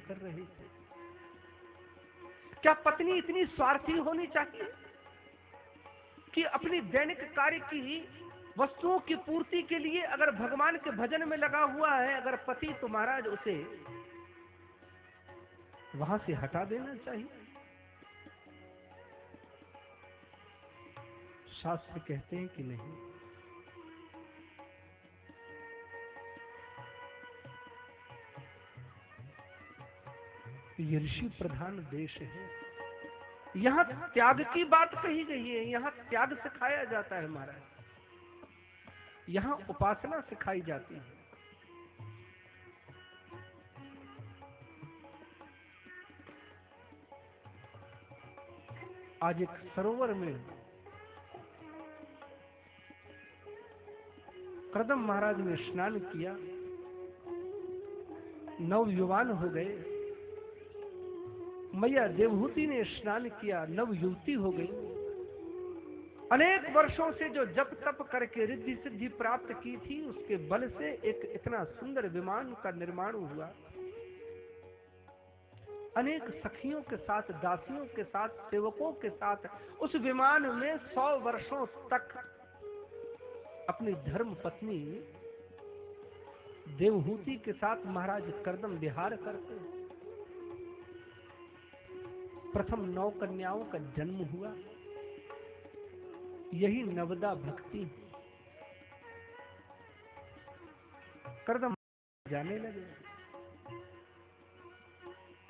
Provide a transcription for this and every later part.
कर रहे थे। क्या पत्नी इतनी स्वार्थी होनी चाहिए कि अपनी दैनिक कार्य की वस्तुओं की पूर्ति के लिए अगर भगवान के भजन में लगा हुआ है, अगर पति तो महाराज उसे वहां से हटा देना चाहिए? शास्त्र कहते हैं कि नहीं। ये ऋषि प्रधान देश है, यहां त्याग की बात कही गई है, यहां त्याग सिखाया जाता है महाराज, यहां उपासना सिखाई जाती है। आज एक सरोवर में कर्दम महाराज ने स्नान किया, नवयुवान हो गए। मैया देवहूति ने स्नान किया, नव युवती हो गई। अनेक वर्षों से जो जप तप करके रिद्धि सिद्धि प्राप्त की थी, उसके बल से एक इतना सुंदर विमान का निर्माण हुआ। अनेक सखियों के साथ, दासियों के साथ, सेवकों के साथ उस विमान में 100 वर्षों तक अपनी धर्म पत्नी देवहूति के साथ महाराज कर्दम विहार करते। प्रथम 9 कन्याओं का जन्म हुआ। यही नवदा भक्ति। कर्दम जाने लगे।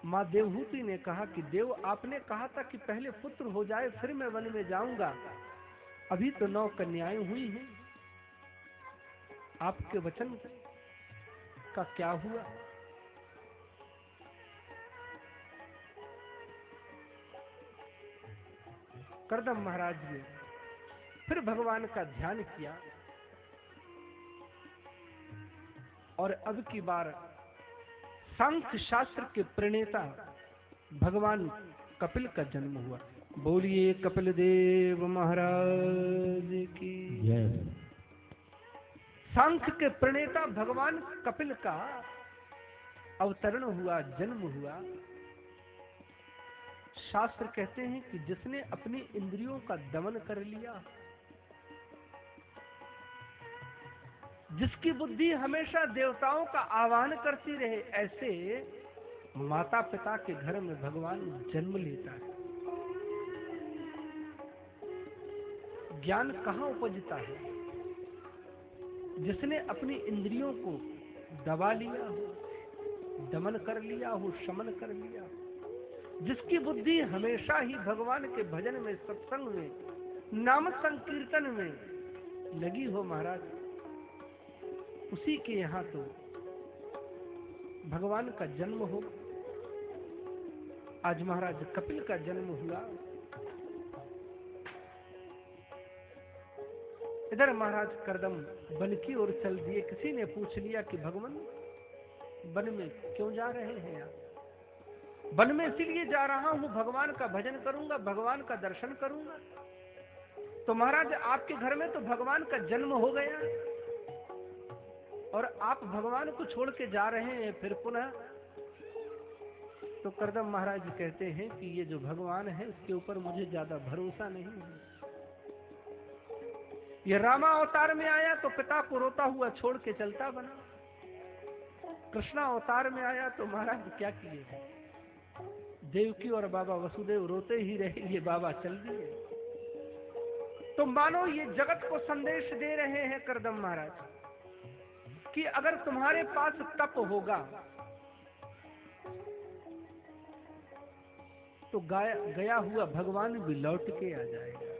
मां देवहूति ने कहा कि देव, आपने कहा था कि पहले पुत्र हो जाए फिर मैं वन में जाऊंगा, अभी तो 9 कन्याएं हुई हैं, आपके वचन का क्या हुआ? कर्दम महाराज ने फिर भगवान का ध्यान किया और अब की बार सांख्य शास्त्र के प्रणेता भगवान कपिल का जन्म हुआ। बोलिए कपिल देव महाराज की जय। सांख्य के प्रणेता भगवान कपिल का अवतरण हुआ, जन्म हुआ। शास्त्र कहते हैं कि जिसने अपनी इंद्रियों का दमन कर लिया, जिसकी बुद्धि हमेशा देवताओं का आह्वान करती रहे, ऐसे माता पिता के घर में भगवान जन्म लेता है। ज्ञान कहां उपजता है? जिसने अपनी इंद्रियों को दबा लिया हो, दमन कर लिया हो, शमन कर लिया, जिसकी बुद्धि हमेशा ही भगवान के भजन में, सत्संग में, नाम संकीर्तन में लगी हो महाराज, उसी के यहां तो भगवान का जन्म हो। आज महाराज कपिल का जन्म हुआ। इधर महाराज कर्दम वन की ओर चल दिए। किसी ने पूछ लिया कि भगवान वन में क्यों जा रहे हैं आप? वन में इसीलिए जा रहा हूं, भगवान का भजन करूंगा, भगवान का दर्शन करूंगा। तो महाराज आपके घर में तो भगवान का जन्म हो गया और आप भगवान को छोड़ के जा रहे हैं फिर पुनः। तो कर्दम महाराज कहते हैं कि ये जो भगवान है इसके ऊपर मुझे ज्यादा भरोसा नहीं है। ये रामा अवतार में आया तो पिता को रोता हुआ छोड़ के चलता बना, कृष्णा अवतार में आया तो महाराज क्या किए, देवकी और बाबा वसुदेव रोते ही रहे, ये बाबा चल दिए। तो मानो ये जगत को संदेश दे रहे हैं कर्दम महाराज कि अगर तुम्हारे पास तप होगा तो गया हुआ भगवान भी लौट के आ जाएगा।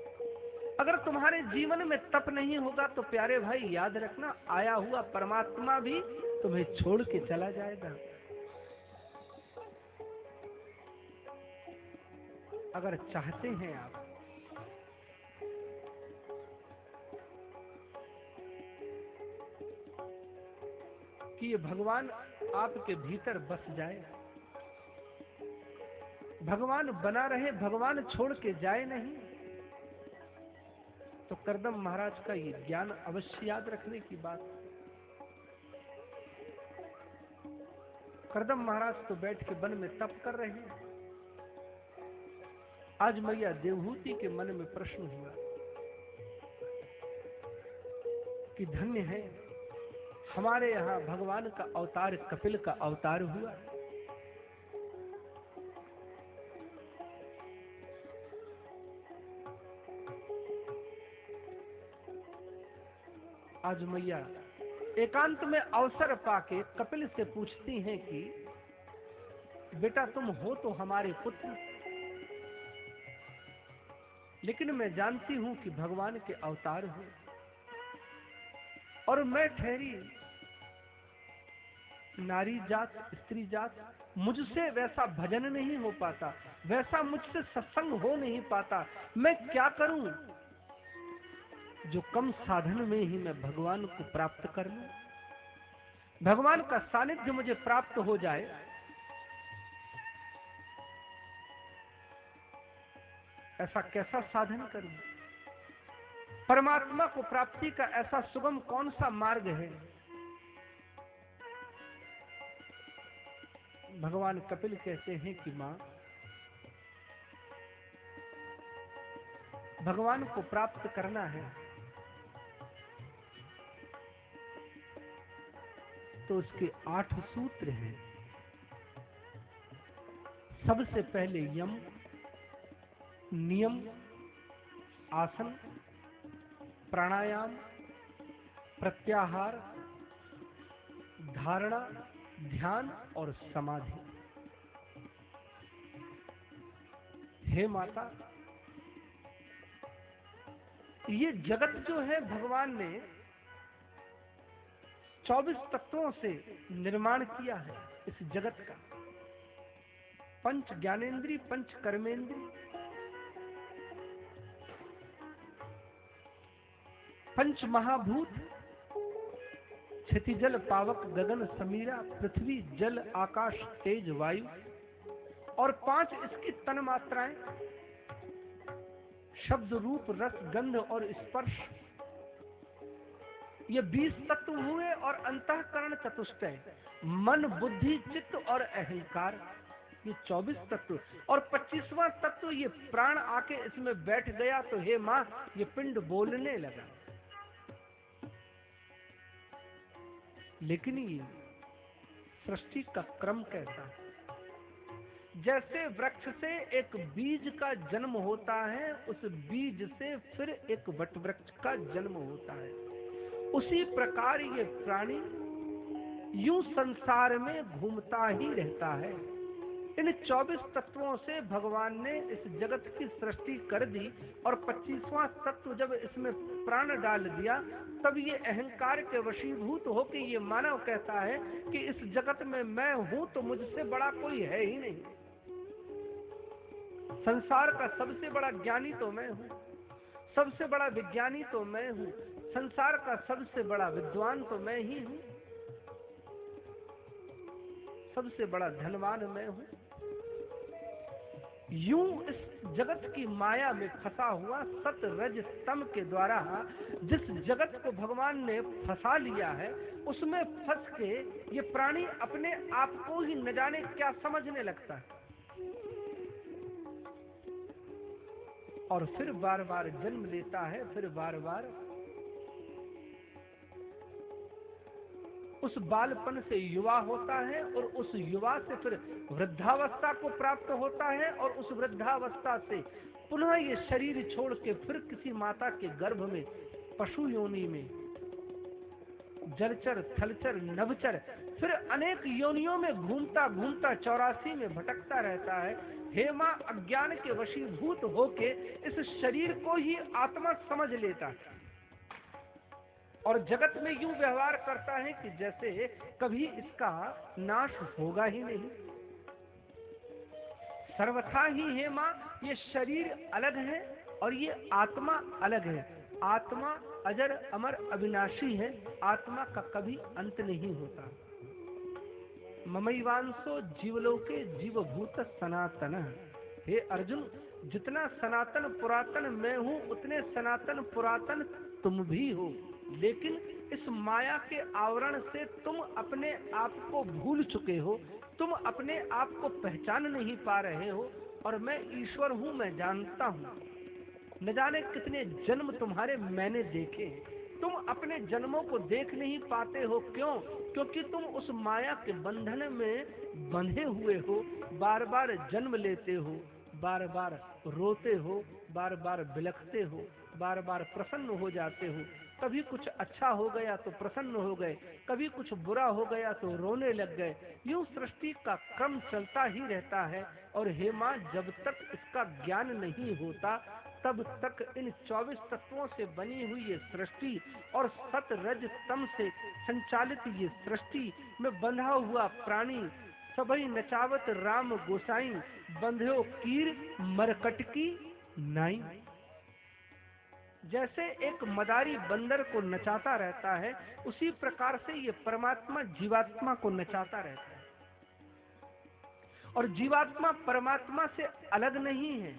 अगर तुम्हारे जीवन में तप नहीं होगा तो प्यारे भाई याद रखना, आया हुआ परमात्मा भी तुम्हें छोड़ के चला जाएगा। अगर चाहते हैं आप कि ये भगवान आपके भीतर बस जाए, भगवान बना रहे, भगवान छोड़ के जाए नहीं, तो कर्दम महाराज का ये ज्ञान अवश्य याद रखने की बात। करदम महाराज तो बैठ के वन में तप कर रहे हैं। आज मैया देवहूति के मन में प्रश्न हुआ कि धन्य है हमारे यहाँ भगवान का अवतार, कपिल का अवतार हुआ। आज मैया एकांत में अवसर पाके कपिल से पूछती हैं कि बेटा तुम हो तो हमारे पुत्र, लेकिन मैं जानती हूं कि भगवान के अवतार हो और मैं ठहरी नारी जात, स्त्री जात, मुझसे वैसा भजन नहीं हो पाता, वैसा मुझसे सत्संग हो नहीं पाता। मैं क्या करूं जो कम साधन में ही मैं भगवान को प्राप्त कर लूं, भगवान का सानिध्य मुझे प्राप्त हो जाए। ऐसा कैसा साधन करूं? परमात्मा को प्राप्ति का ऐसा सुगम कौन सा मार्ग है? भगवान कपिल कहते हैं कि मां, भगवान को प्राप्त करना है तो उसके 8 सूत्र हैं। सबसे पहले यम, नियम, आसन, प्राणायाम, प्रत्याहार, धारणा, ध्यान और समाधि। हे माता, ये जगत जो है भगवान ने 24 तत्वों से निर्माण किया है। इस जगत का पंच ज्ञानेन्द्रीय, पंच कर्मेंद्रीय, पंच महाभूत, क्षितिजल पावक गगन समीरा, पृथ्वी जल आकाश तेज वायु, और 5 इसकी तन मात्राएं, शब्द रूप रस गंध और स्पर्श। ये 20 तत्व हुए और अंतःकरण चतुष्टय, मन बुद्धि चित्त और अहंकार, ये 24 तत्व। और 25वां तत्व ये प्राण आके इसमें बैठ गया तो हे मां ये पिंड बोलने लगा। लेकिन ये सृष्टि का क्रम कैसा है? जैसे वृक्ष से एक बीज का जन्म होता है, उस बीज से फिर एक वट वृक्ष का जन्म होता है, उसी प्रकार ये प्राणी यूं संसार में घूमता ही रहता है। इन 24 तत्वों से भगवान ने इस जगत की सृष्टि कर दी और 25वां तत्व जब इसमें प्राण डाल दिया, तब ये अहंकार के वशीभूत होकर ये मानव कहता है कि इस जगत में मैं हूं तो मुझसे बड़ा कोई है ही नहीं। संसार का सबसे बड़ा ज्ञानी तो मैं हूं, सबसे बड़ा विज्ञानी तो मैं हूं, संसार का सबसे बड़ा विद्वान तो मैं ही हूं, सबसे बड़ा धनवान मैं हूं। यूं इस जगत की माया में फंसा हुआ सत रज तम के द्वारा जिस जगत को भगवान ने फंसा लिया है, उसमें फंस के ये प्राणी अपने आप को ही न जाने क्या समझने लगता है और फिर बार बार जन्म लेता है, फिर बार बार उस बालपन से युवा होता है और उस युवा से फिर वृद्धावस्था को प्राप्त होता है और उस वृद्धावस्था से पुनः ये शरीर छोड़ के फिर किसी माता के गर्भ में पशु योनि में जलचर थलचर नभचर फिर अनेक योनियों में घूमता घूमता 84 में भटकता रहता है। हे मां, अज्ञान के वशीभूत होके इस शरीर को ही आत्मा समझ लेता है और जगत में यूं व्यवहार करता है कि जैसे कभी इसका नाश होगा ही नहीं। सर्वथा ही हे मां, ये शरीर अलग है और ये आत्मा अलग है। आत्मा अजर अमर अविनाशी है, आत्मा का कभी अंत नहीं होता। ममैवांसो जीवलोके जीवभूत सनातन। हे अर्जुन, जितना सनातन पुरातन मैं हूं, उतने सनातन पुरातन तुम भी हो, लेकिन इस माया के आवरण से तुम अपने आप को भूल चुके हो, तुम अपने आप को पहचान नहीं पा रहे हो। और मैं ईश्वर हूं, मैं जानता हूं। न जाने कितने जन्म तुम्हारे मैंने देखे, तुम अपने जन्मों को देख नहीं पाते हो। क्यों? क्योंकि तुम उस माया के बंधन में बंधे हुए हो, बार बार जन्म लेते हो, बार बार रोते हो, बार बार बिलखते हो, बार बार प्रसन्न हो जाते हो। कभी कुछ अच्छा हो गया तो प्रसन्न हो गए, कभी कुछ बुरा हो गया तो रोने लग गए। यूं सृष्टि का क्रम चलता ही रहता है। और हे मां, जब तक इसका ज्ञान नहीं होता तब तक इन 24 तत्वों से बनी हुई ये सृष्टि और सत रज तम से संचालित ये सृष्टि में बंधा हुआ प्राणी सबई नचावत राम गोसाई, बंध्यो कीर मरकटकी नाई। जैसे एक मदारी बंदर को नचाता रहता है, उसी प्रकार से ये परमात्मा जीवात्मा को नचाता रहता है। और जीवात्मा परमात्मा से अलग नहीं है,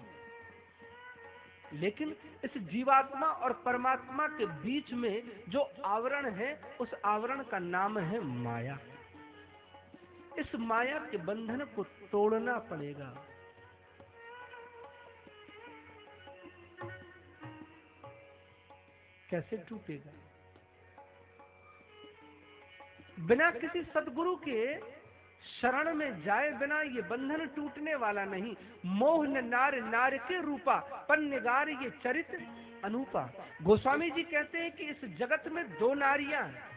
लेकिन इस जीवात्मा और परमात्मा के बीच में जो आवरण है, उस आवरण का नाम है माया। इस माया के बंधन को तोड़ना पड़ेगा। कैसे टूटेगा? बिना किसी सद्गुरु के शरण में जाए बिना ये बंधन टूटने वाला नहीं। मोह न नार नार के रूपा, पर निगार ये चरित अनूपा। गोस्वामी जी कहते हैं कि इस जगत में दो नारियां हैं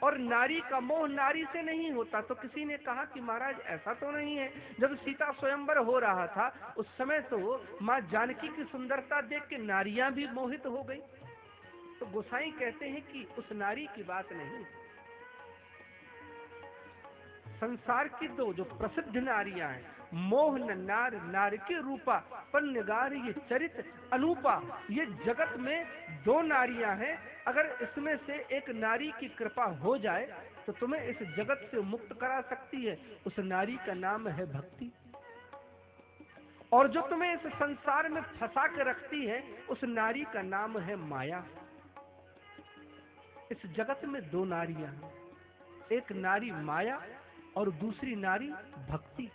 और नारी का मोह नारी से नहीं होता। तो किसी ने कहा कि महाराज ऐसा तो नहीं है, जब सीता स्वयंवर हो रहा था उस समय तो मां जानकी की सुंदरता देख के नारियां भी मोहित हो गई। तो गोसाई कहते हैं कि उस नारी की बात नहीं। संसार की दो जो प्रसिद्ध नारियां हैं, मोह न नार नार के रूपा, पर निगार ये चरित अनूपा। ये जगत में दो नारियां हैं। अगर इसमें से एक नारी की कृपा हो जाए तो तुम्हें इस जगत से मुक्त करा सकती है। उस नारी का नाम है भक्ति। और जो तुम्हें इस संसार में फंसा के रखती है, उस नारी का नाम है माया। इस जगत में दो नारियां हैं, एक नारी माया और दूसरी नारी भक्ति।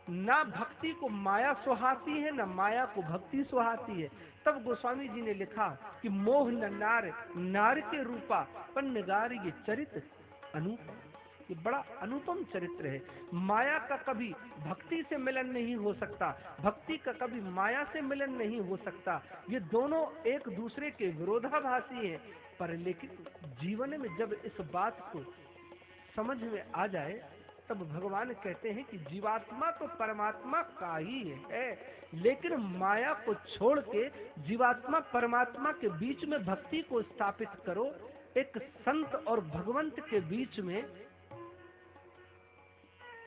ना भक्ति को माया सुहाती है, ना माया को भक्ति सुहाती है। तब गोस्वामी जी ने लिखा कि मोह न नार नार के रूपा, पर निगार ये चरित अनूपा। ये बड़ा अनुपम चरित्र है। माया का कभी भक्ति से मिलन नहीं हो सकता, भक्ति का कभी माया से मिलन नहीं हो सकता। ये दोनों एक दूसरे के विरोधाभासी हैं। पर लेकिन जीवन में जब इस बात को समझ में आ जाए, तब भगवान कहते हैं कि जीवात्मा तो परमात्मा का ही है, लेकिन माया को छोड़ के जीवात्मा परमात्मा के बीच में भक्ति को स्थापित करो। एक संत और भगवंत के बीच में,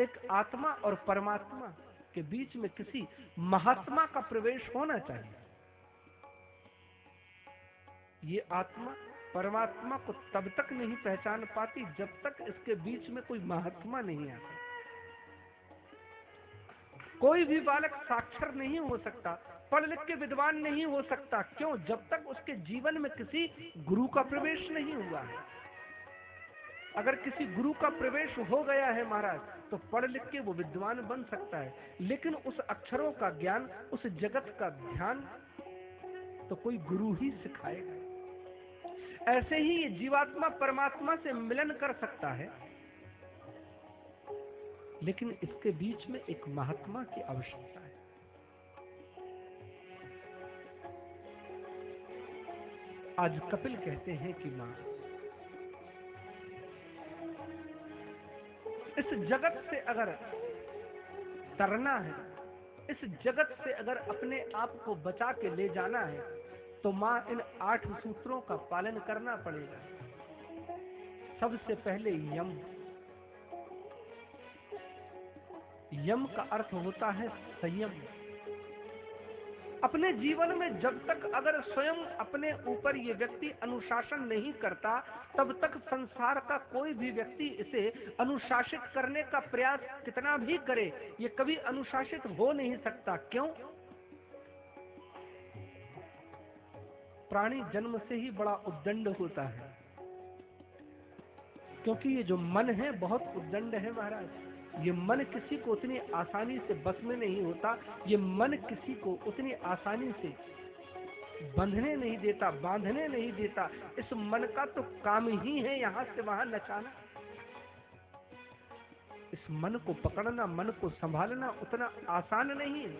एक आत्मा और परमात्मा के बीच में किसी महात्मा का प्रवेश होना चाहिए। ये आत्मा परमात्मा को तब तक नहीं पहचान पाती जब तक इसके बीच में कोई महात्मा नहीं आता। कोई भी बालक साक्षर नहीं हो सकता, पढ़ लिख के विद्वान नहीं हो सकता। क्यों? जब तक उसके जीवन में किसी गुरु का प्रवेश नहीं हुआ है। अगर किसी गुरु का प्रवेश हो गया है महाराज, तो पढ़ लिख के वो विद्वान बन सकता है, लेकिन उस अक्षरों का ज्ञान, उस जगत का ध्यान तो कोई गुरु ही सिखाएगा। ऐसे ही ये जीवात्मा परमात्मा से मिलन कर सकता है, लेकिन इसके बीच में एक महात्मा की आवश्यकता है। आज कपिल कहते हैं कि मां, इस जगत से अगर तरना है, इस जगत से अगर अपने आप को बचा के ले जाना है, तो मां इन 8 सूत्रों का पालन करना पड़ेगा। सबसे पहले यम। यम का अर्थ होता है संयम। अपने जीवन में जब तक अगर स्वयं अपने ऊपर ये व्यक्ति अनुशासन नहीं करता, तब तक संसार का कोई भी व्यक्ति इसे अनुशासित करने का प्रयास कितना भी करे, ये कभी अनुशासित हो नहीं सकता। क्यों? प्राणी जन्म से ही बड़ा उद्दंड होता है, क्योंकि ये जो मन है बहुत उद्दंड है महाराज। ये मन किसी को उतनी आसानी से बस में नहीं होता, ये मन किसी को उतनी आसानी से बंधने नहीं देता, बांधने नहीं देता। इस मन का तो काम ही है यहां से वहां नचाना। इस मन को पकड़ना, मन को संभालना उतना आसान नहीं है।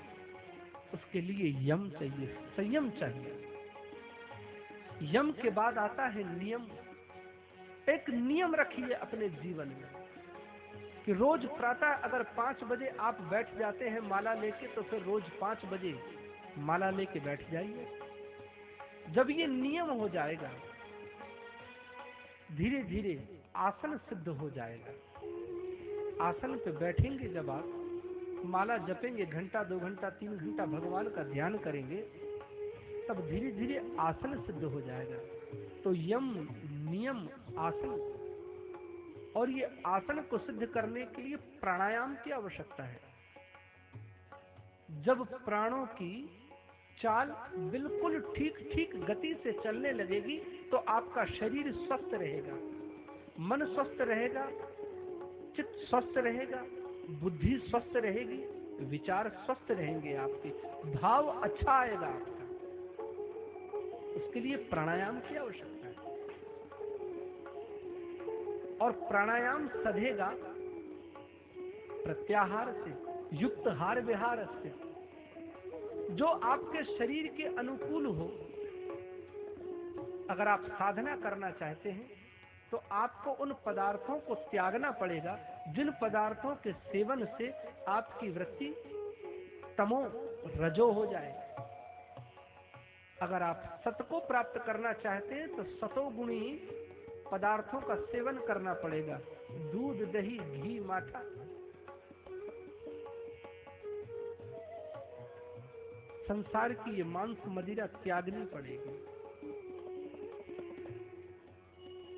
उसके लिए यम चाहिए, संयम चाहिए। यम के बाद आता है नियम। एक नियम रखिए अपने जीवन में कि रोज प्रातः अगर 5 बजे आप बैठ जाते हैं माला लेके, तो फिर रोज 5 बजे माला लेके बैठ जाइए। जब ये नियम हो जाएगा, धीरे धीरे आसन सिद्ध हो जाएगा। आसन पे बैठेंगे, जब आप माला जपेंगे, घंटा 2 घंटा 3 घंटा भगवान का ध्यान करेंगे, तब धीरे धीरे आसन सिद्ध हो जाएगा। तो यम, नियम, आसन, और ये आसन को सिद्ध करने के लिए प्राणायाम की आवश्यकता है। जब प्राणों की चाल बिल्कुल ठीक ठीक गति से चलने लगेगी, तो आपका शरीर स्वस्थ रहेगा, मन स्वस्थ रहेगा, चित्त स्वस्थ रहेगा, बुद्धि स्वस्थ रहेगी, विचार स्वस्थ रहेंगे, आपके भाव अच्छा आएगा आपका। उसके लिए प्राणायाम की आवश्यकता है। और प्राणायाम सधेगा प्रत्याहार से, युक्त हार विहार से, जो आपके शरीर के अनुकूल हो। अगर आप साधना करना चाहते हैं तो आपको उन पदार्थों को त्यागना पड़ेगा जिन पदार्थों के सेवन से आपकी वृत्ति तमो रजो हो जाए। अगर आप सत को प्राप्त करना चाहते हैं तो सतोगुणी पदार्थों का सेवन करना पड़ेगा, दूध, दही, घी, माठा। संसार की ये मांस मदिरा त्यागनी पड़ेगी,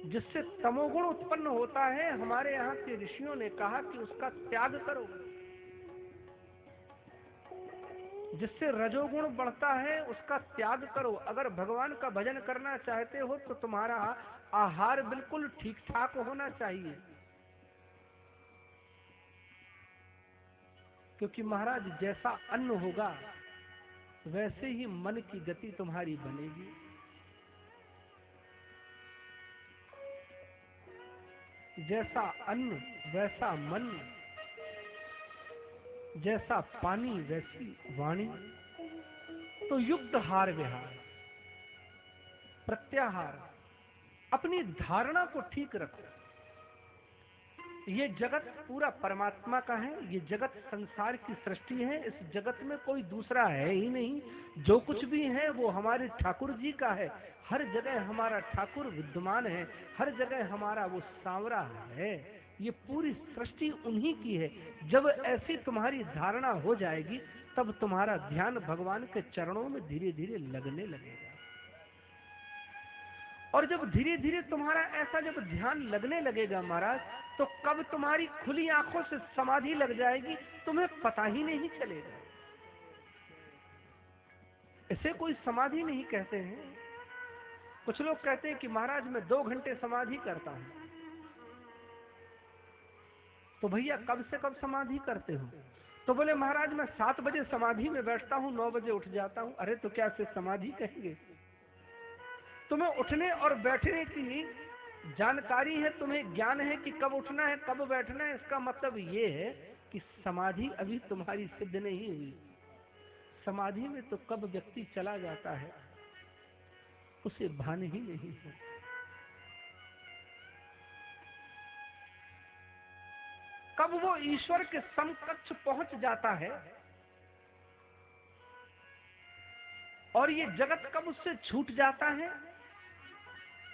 जिससे तमोगुण उत्पन्न होता है। हमारे यहाँ के ऋषियों ने कहा कि उसका त्याग करो। जिससे रजोगुण बढ़ता है उसका त्याग करो। अगर भगवान का भजन करना चाहते हो तो तुम्हारा आहार बिल्कुल ठीक ठाक होना चाहिए, क्योंकि महाराज जैसा अन्न होगा वैसे ही मन की गति तुम्हारी बनेगी। जैसा अन्न वैसा मन, जैसा पानी वैसी वाणी। तो युक्त हार विहार, प्रत्याहार, अपनी धारणा को ठीक रखो। ये जगत पूरा परमात्मा का है, ये जगत संसार की सृष्टि है, इस जगत में कोई दूसरा है ही नहीं। जो कुछ भी है वो हमारे ठाकुर जी का है। हर जगह हमारा ठाकुर विद्यमान है, हर जगह हमारा वो सांवरा है। ये पूरी सृष्टि उन्हीं की है। जब ऐसी तुम्हारी धारणा हो जाएगी तब तुम्हारा ध्यान भगवान के चरणों में धीरे धीरे लगने लगेगा। और जब धीरे धीरे तुम्हारा ऐसा जब ध्यान लगने लगेगा महाराज, तो कब तुम्हारी खुली आंखों से समाधि लग जाएगी तुम्हें पता ही नहीं चलेगा। इसे कोई समाधि नहीं कहते हैं। कुछ लोग कहते हैं कि महाराज मैं 2 घंटे समाधि करता हूं। तो भैया कब से कब समाधि करते हो? तो बोले महाराज मैं 7 बजे समाधि में बैठता हूं, 9 बजे उठ जाता हूं। अरे तो क्या इसे समाधि कहेंगे? तुम्हें उठने और बैठने की जानकारी है, तुम्हें ज्ञान है कि कब उठना है कब बैठना है। इसका मतलब ये है कि समाधि अभी तुम्हारी सिद्ध नहीं हुई। समाधि में तो कब व्यक्ति चला जाता है उसे भान ही नहीं है। कब वो ईश्वर के समकक्ष पहुंच जाता है और ये जगत कब उससे छूट जाता है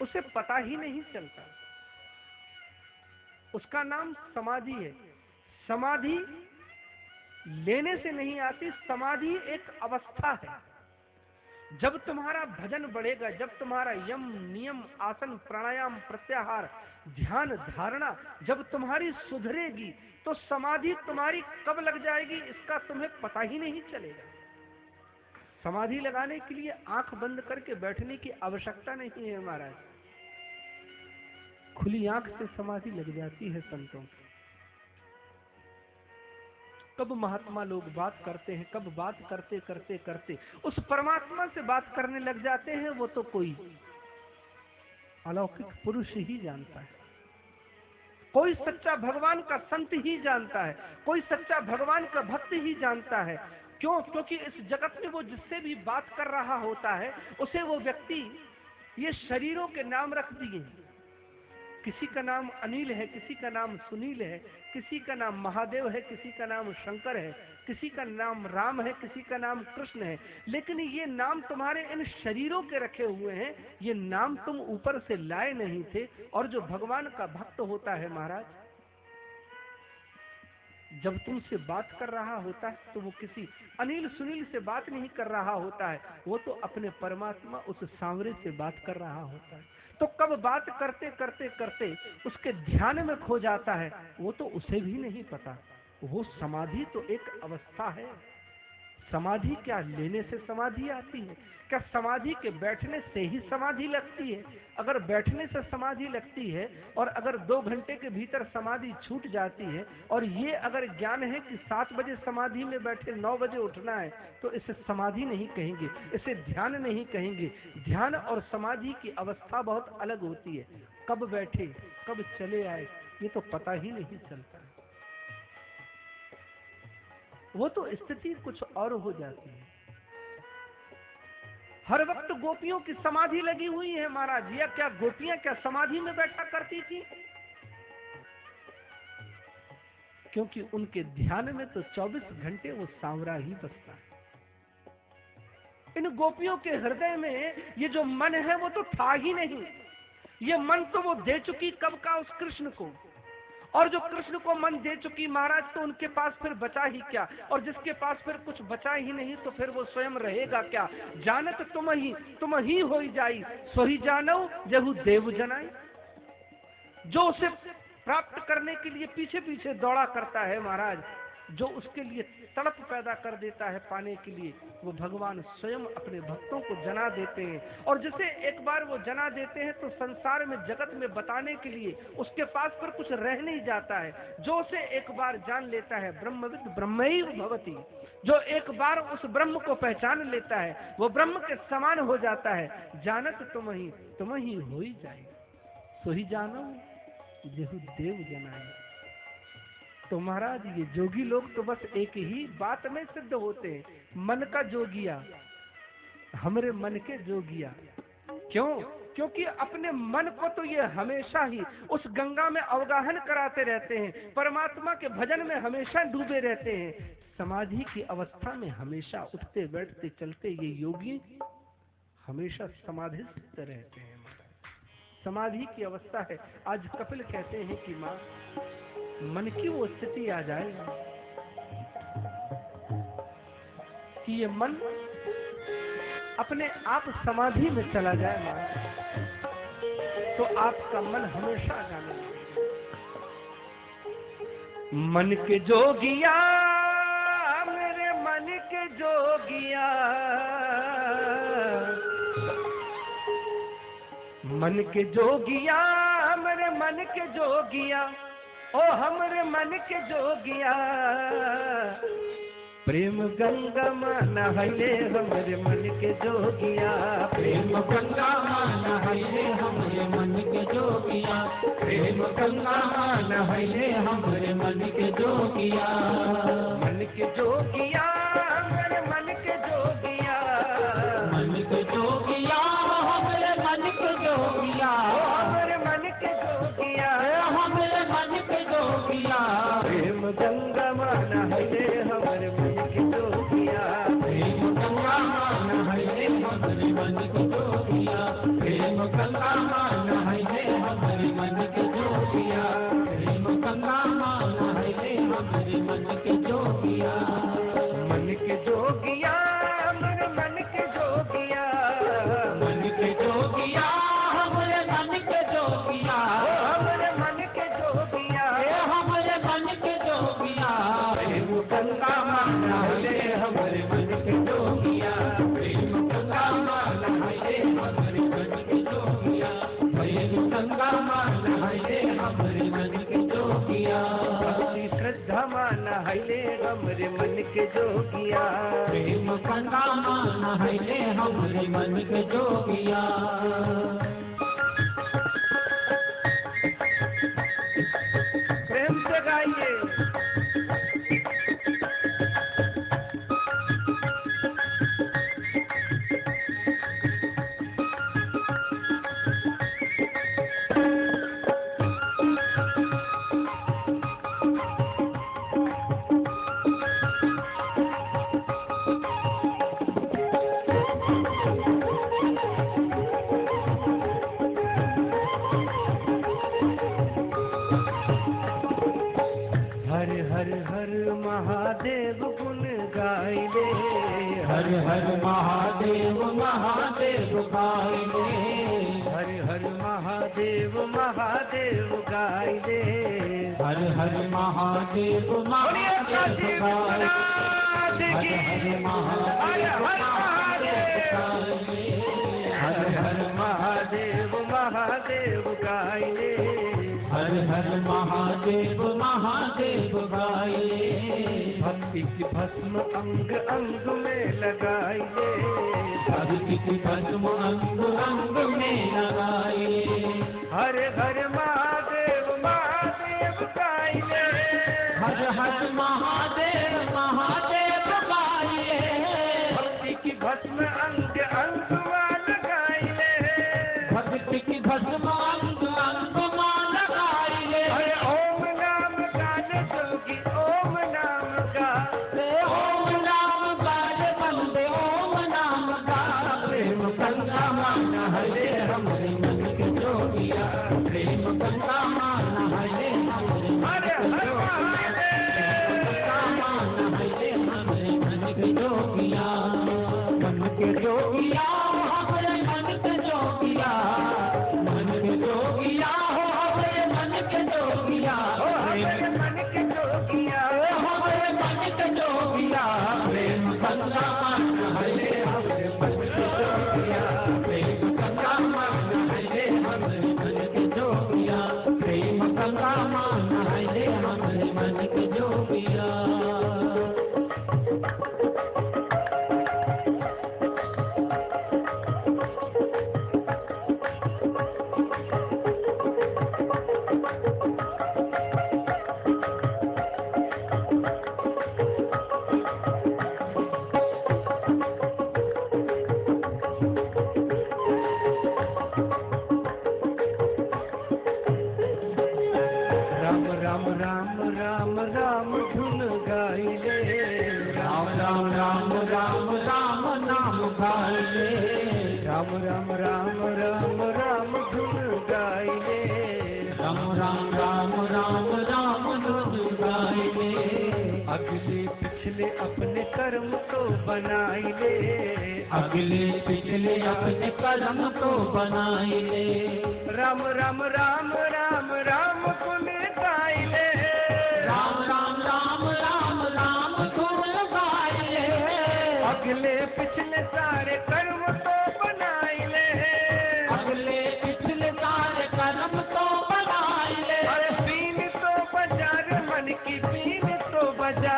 उसे पता ही नहीं चलता। उसका नाम समाधि है। समाधि लेने से नहीं आती, समाधि एक अवस्था है। जब तुम्हारा भजन बढ़ेगा, जब तुम्हारा यम, नियम, आसन, प्राणायाम, प्रत्याहार, ध्यान, धारणा जब तुम्हारी सुधरेगी तो समाधि तुम्हारी कब लग जाएगी इसका तुम्हें पता ही नहीं चलेगा। समाधि लगाने के लिए आंख बंद करके बैठने की आवश्यकता नहीं है महाराज, खुली आंख से समाधि लग जाती है संतों की। कब महात्मा लोग बात करते हैं, कब बात करते करते करते उस परमात्मा से बात करने लग जाते हैं, वो तो कोई अलौकिक पुरुष ही जानता है, कोई सच्चा भगवान का संत ही जानता है, कोई सच्चा भगवान का भक्त ही जानता है। क्यों? क्योंकि इस जगत में वो जिससे भी बात कर रहा होता है उसे वो व्यक्ति ये शरीरों के नाम रख दिए। किसी का नाम अनिल है, किसी का नाम सुनील है, किसी का नाम महादेव है, किसी का नाम शंकर है, किसी का नाम राम है, किसी का नाम कृष्ण है। लेकिन ये नाम तुम्हारे इन शरीरों के रखे हुए हैं, ये नाम तुम ऊपर से लाए नहीं थे। और जो भगवान का भक्त होता है महाराज, जब तुमसे बात कर रहा होता है तो वो किसी अनिल सुनील से बात नहीं कर रहा होता है, वो तो अपने परमात्मा उस सांवरे से बात कर रहा होता है। तो कब बात करते करते करते उसके ध्यान में खो जाता है, वो तो उसे भी नहीं पता। वो समाधि तो एक अवस्था है। समाधि क्या लेने से समाधि आती है? क्या समाधि के बैठने से ही समाधि लगती है? अगर बैठने से समाधि लगती है और अगर 2 घंटे के भीतर समाधि छूट जाती है, और ये अगर ज्ञान है कि 7 बजे समाधि में बैठे 9 बजे उठना है, तो इसे समाधि नहीं कहेंगे, इसे ध्यान नहीं कहेंगे। ध्यान और समाधि की अवस्था बहुत अलग होती है। कब बैठे कब चले आए ये तो पता ही नहीं चलता। वो तो स्थिति कुछ और हो जाती है। हर वक्त गोपियों की समाधि लगी हुई है महाराज। या क्या गोपियां क्या समाधि में बैठा करती थी? क्योंकि उनके ध्यान में तो 24 घंटे वो सांवरा ही बसता है। इन गोपियों के हृदय में ये जो मन है वो तो था ही नहीं। ये मन तो वो दे चुकी कब का उस कृष्ण को, और जो कृष्ण को मन दे चुकी महाराज, तो उनके पास फिर बचा ही क्या? और जिसके पास फिर कुछ बचा ही नहीं तो फिर वो स्वयं रहेगा क्या? जानत तुम ही होई जाई, सोही जानो जहु देव जनाई। जो उसे प्राप्त करने के लिए पीछे पीछे दौड़ा करता है महाराज, जो उसके लिए तड़प पैदा कर देता है पाने के लिए, वो भगवान स्वयं अपने भक्तों को जना देते हैं। और जिसे एक बार वो जना देते हैं तो संसार में जगत में बताने के लिए उसके पास पर कुछ रह नहीं जाता है। जो उसे एक बार जान लेता है, ब्रह्मविद ब्रह्मैव भवति, जो एक बार उस ब्रह्म को पहचान लेता है वो ब्रह्म के समान हो जाता है। जानत तुम ही हो ही जाए, सो ही जानो जेहु देव जनाई। तो महाराज ये जोगी लोग तो बस एक ही बात में सिद्ध होते हैं, मन का जोगिया, हमरे मन के जोगिया। क्यों? क्योंकि अपने मन को तो ये हमेशा ही उस गंगा में अवगाहन कराते रहते हैं, परमात्मा के भजन में हमेशा डूबे रहते हैं। समाधि की अवस्था में हमेशा उठते बैठते चलते ये योगी हमेशा समाधिस्थ रहते हैं। समाधि की अवस्था है। आज कपिल कहते हैं कि माँ मन की वो स्थिति आ जाए कि ये मन अपने आप समाधि में चला जाए मां, तो आपका मन हमेशा गाने लगेगा। मन के जोगिया मेरे मन के जोगिया, मन के जोगिया मेरे मन के जोगिया, ओ हमरे मन के जोगिया, प्रेम गंगा मां नहले हमरे मन के जोगिया, प्रेम गंगा मां नहले हमरे मन के जोगिया, प्रेम गंगा मां नहले हमरे मन के जोगिया, मन के जोगिया हमरे मन के जोगिया, मन के जोगिया हमरे मन के जोगिया, हमरे मन के जोगिया, हमरे मन के जोगिया, प्रेम गंगा मां नहले हमरे मन के जोगिया, प्रेम गंगा मां नहले हमरे मन के जोगिया, प्रेम गंगा मां नहले हमरे मन के जोगिया, प्रेम गंगा मां नहले हमरे मन के जोगिया, मन के जोगिया हमरे मन के जोगिया, मन के जोगिया हमरे मन के जोगिया, हमरे मन के जोगिया, हमरे मन के जोगिया, प्रेम गंगा मां नहले हमरे मन के जोगिया, हमरे मन के जोगिया। प्रेम गंगा माँ नहले हमरे मन के जोगिया। प्रेम से गाइए। महादेव गुण गाइले। हर हर महादेव महादेव गाइले। हर हर महादेव महादेव गाइले। हर हर महादेव महादेव गाइले। हर हर महादेव हर हर महादेव महादेव गाइले। हर हर महादेव महादेव गाइले। भक्ति की भस्म अंग अंग में लगाइए। भक्ति की भस्म अंग अंग में लगाइए। हर हर महादेव महादेव गाइए। हर हर महादेव महादेव गाइए। भक्ति की भस्म अंग अंग में लगाइए। भक्ति की भस्म अंग अंग में लगाइए। ओम नाम गाने जोगी ओम नाम गा। ओम नाम गाए बंदे ओम नाम गा। प्रेम गंगा माँ नहले हमरे मन के जोगिया। प्रेम गंगा माँ नहले हमरे मन के जोगिया। मन के जोगिया हमरे मन के जोगिया। मन के जोगिया हो हमरे मन के जोगिया। हमरे मन के जोगिया। हमरे मन के जोगिया। प्रेम गंगा माँ नहले हमरे मन के जोगिया। प्रेम गंगा माँ नहले हमरे मन के जोगिया। प्रेम गंगा माँ नहले हमरे मन के जोगिया। राम राम राम राम राम धुन गाइले। राम राम राम राम राम नाम गाइले। राम राम राम राम राम धुन गाइले। राम राम राम राम राम धुन गाइले। अगले पिछले अपने कर्म तो बनाइले। अगले पिछले अपने कर्म तो बनाइले। राम राम राम राम राम गुण गाइले। राम राम राम राम राम गुण गाइले। अगले पिछले सारे कर्म तो बनाइले। अगले पिछले सारे कर्म तो बनाइले। अरे बीन तो बजा रे मन की बीन तो बजा।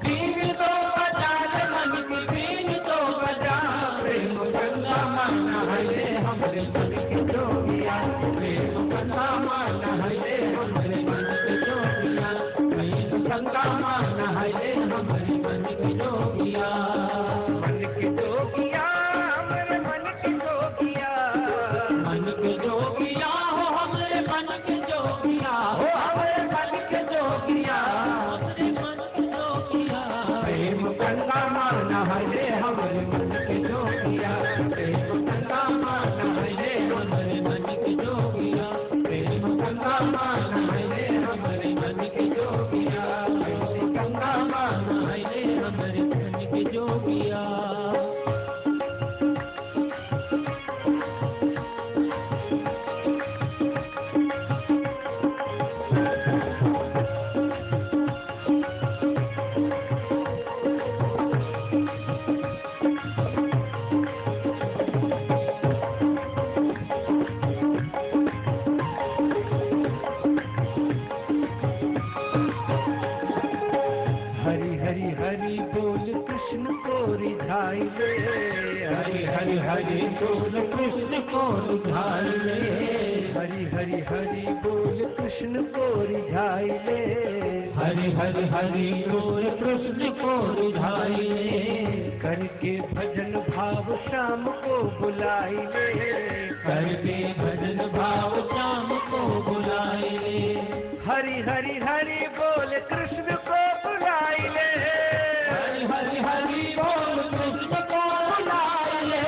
बीन तो बजा रे मन की बीन तो बजा। प्रेम गंगा माँ नहले हमरे मन के जोगिया। प्रेम गंगा माँ नहले हमरे मन के जोगिया। प्रेम गंगा माँ नहले हमरे मन के जोगिया। मन के जोगिया हरि हरि हरि बोल कृष्ण को रिझाई ले, हरि हरि हरि बोल कृष्ण को रिझाई ले, हरि हरि हरि बोल कृष्ण को रिझाई ले, हरि हरि हरि बोल कृष्ण को रिझाई ले, करके भजन भाव श्याम को बुलाई ले, करके भजन भाव श्याम को बुलाई ले, हरि हरि हरि बोल कृष्ण को बुलाई ले, हरि हरि हरि बोल कृष्ण को बुलाई ले,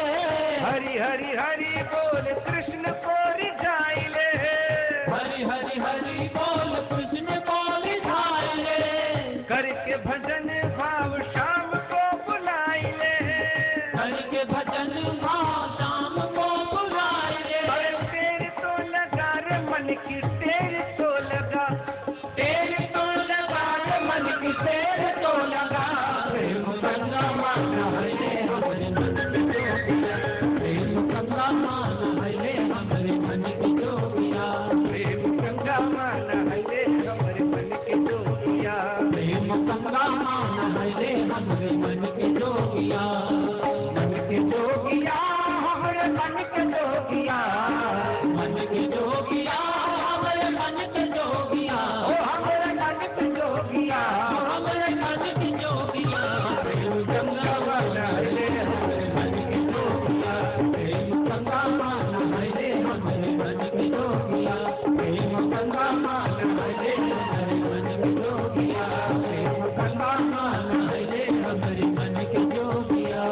हरि हरि हरि बोल कृष्ण को रिझाई ले, हरि हरि हरि बोल कृष्ण को रिझाई ले, करके भजन भाव श्याम को बुलाई ले, करके भजन भाव श्याम को बुलाई ले, अरे तेरे तो लगा रे मन की तेरे तो लगा, तेरे तो लगा रे मन की तेरे तो लगा, प्रेम गंगा माना है ले हमारे मन की जोगिया, प्रेम गंगा माना है ले हमारे मन की जोगिया, प्रेम गंगा माना है ले हमारे मन के जोगिया, प्रेम गंगा माना है ले हमारे मन की जोगिया, मन के जोगिया हमारे मन के जोगिया, मन के जोगिया हमारे मन के जोगिया, ओ हमारे मन के जोगिया, हमारे मन की जोगिया, प्रेम गंगा माना है ले हमारे मन की जोगिया, प्रेम गंगा माना है ले हमारे मन की जोगिया, प्रेम गंगा माना है ले हमारे मन की जोगिया, प्रेम गंगा माना है ले हमारे मन की जोगिया।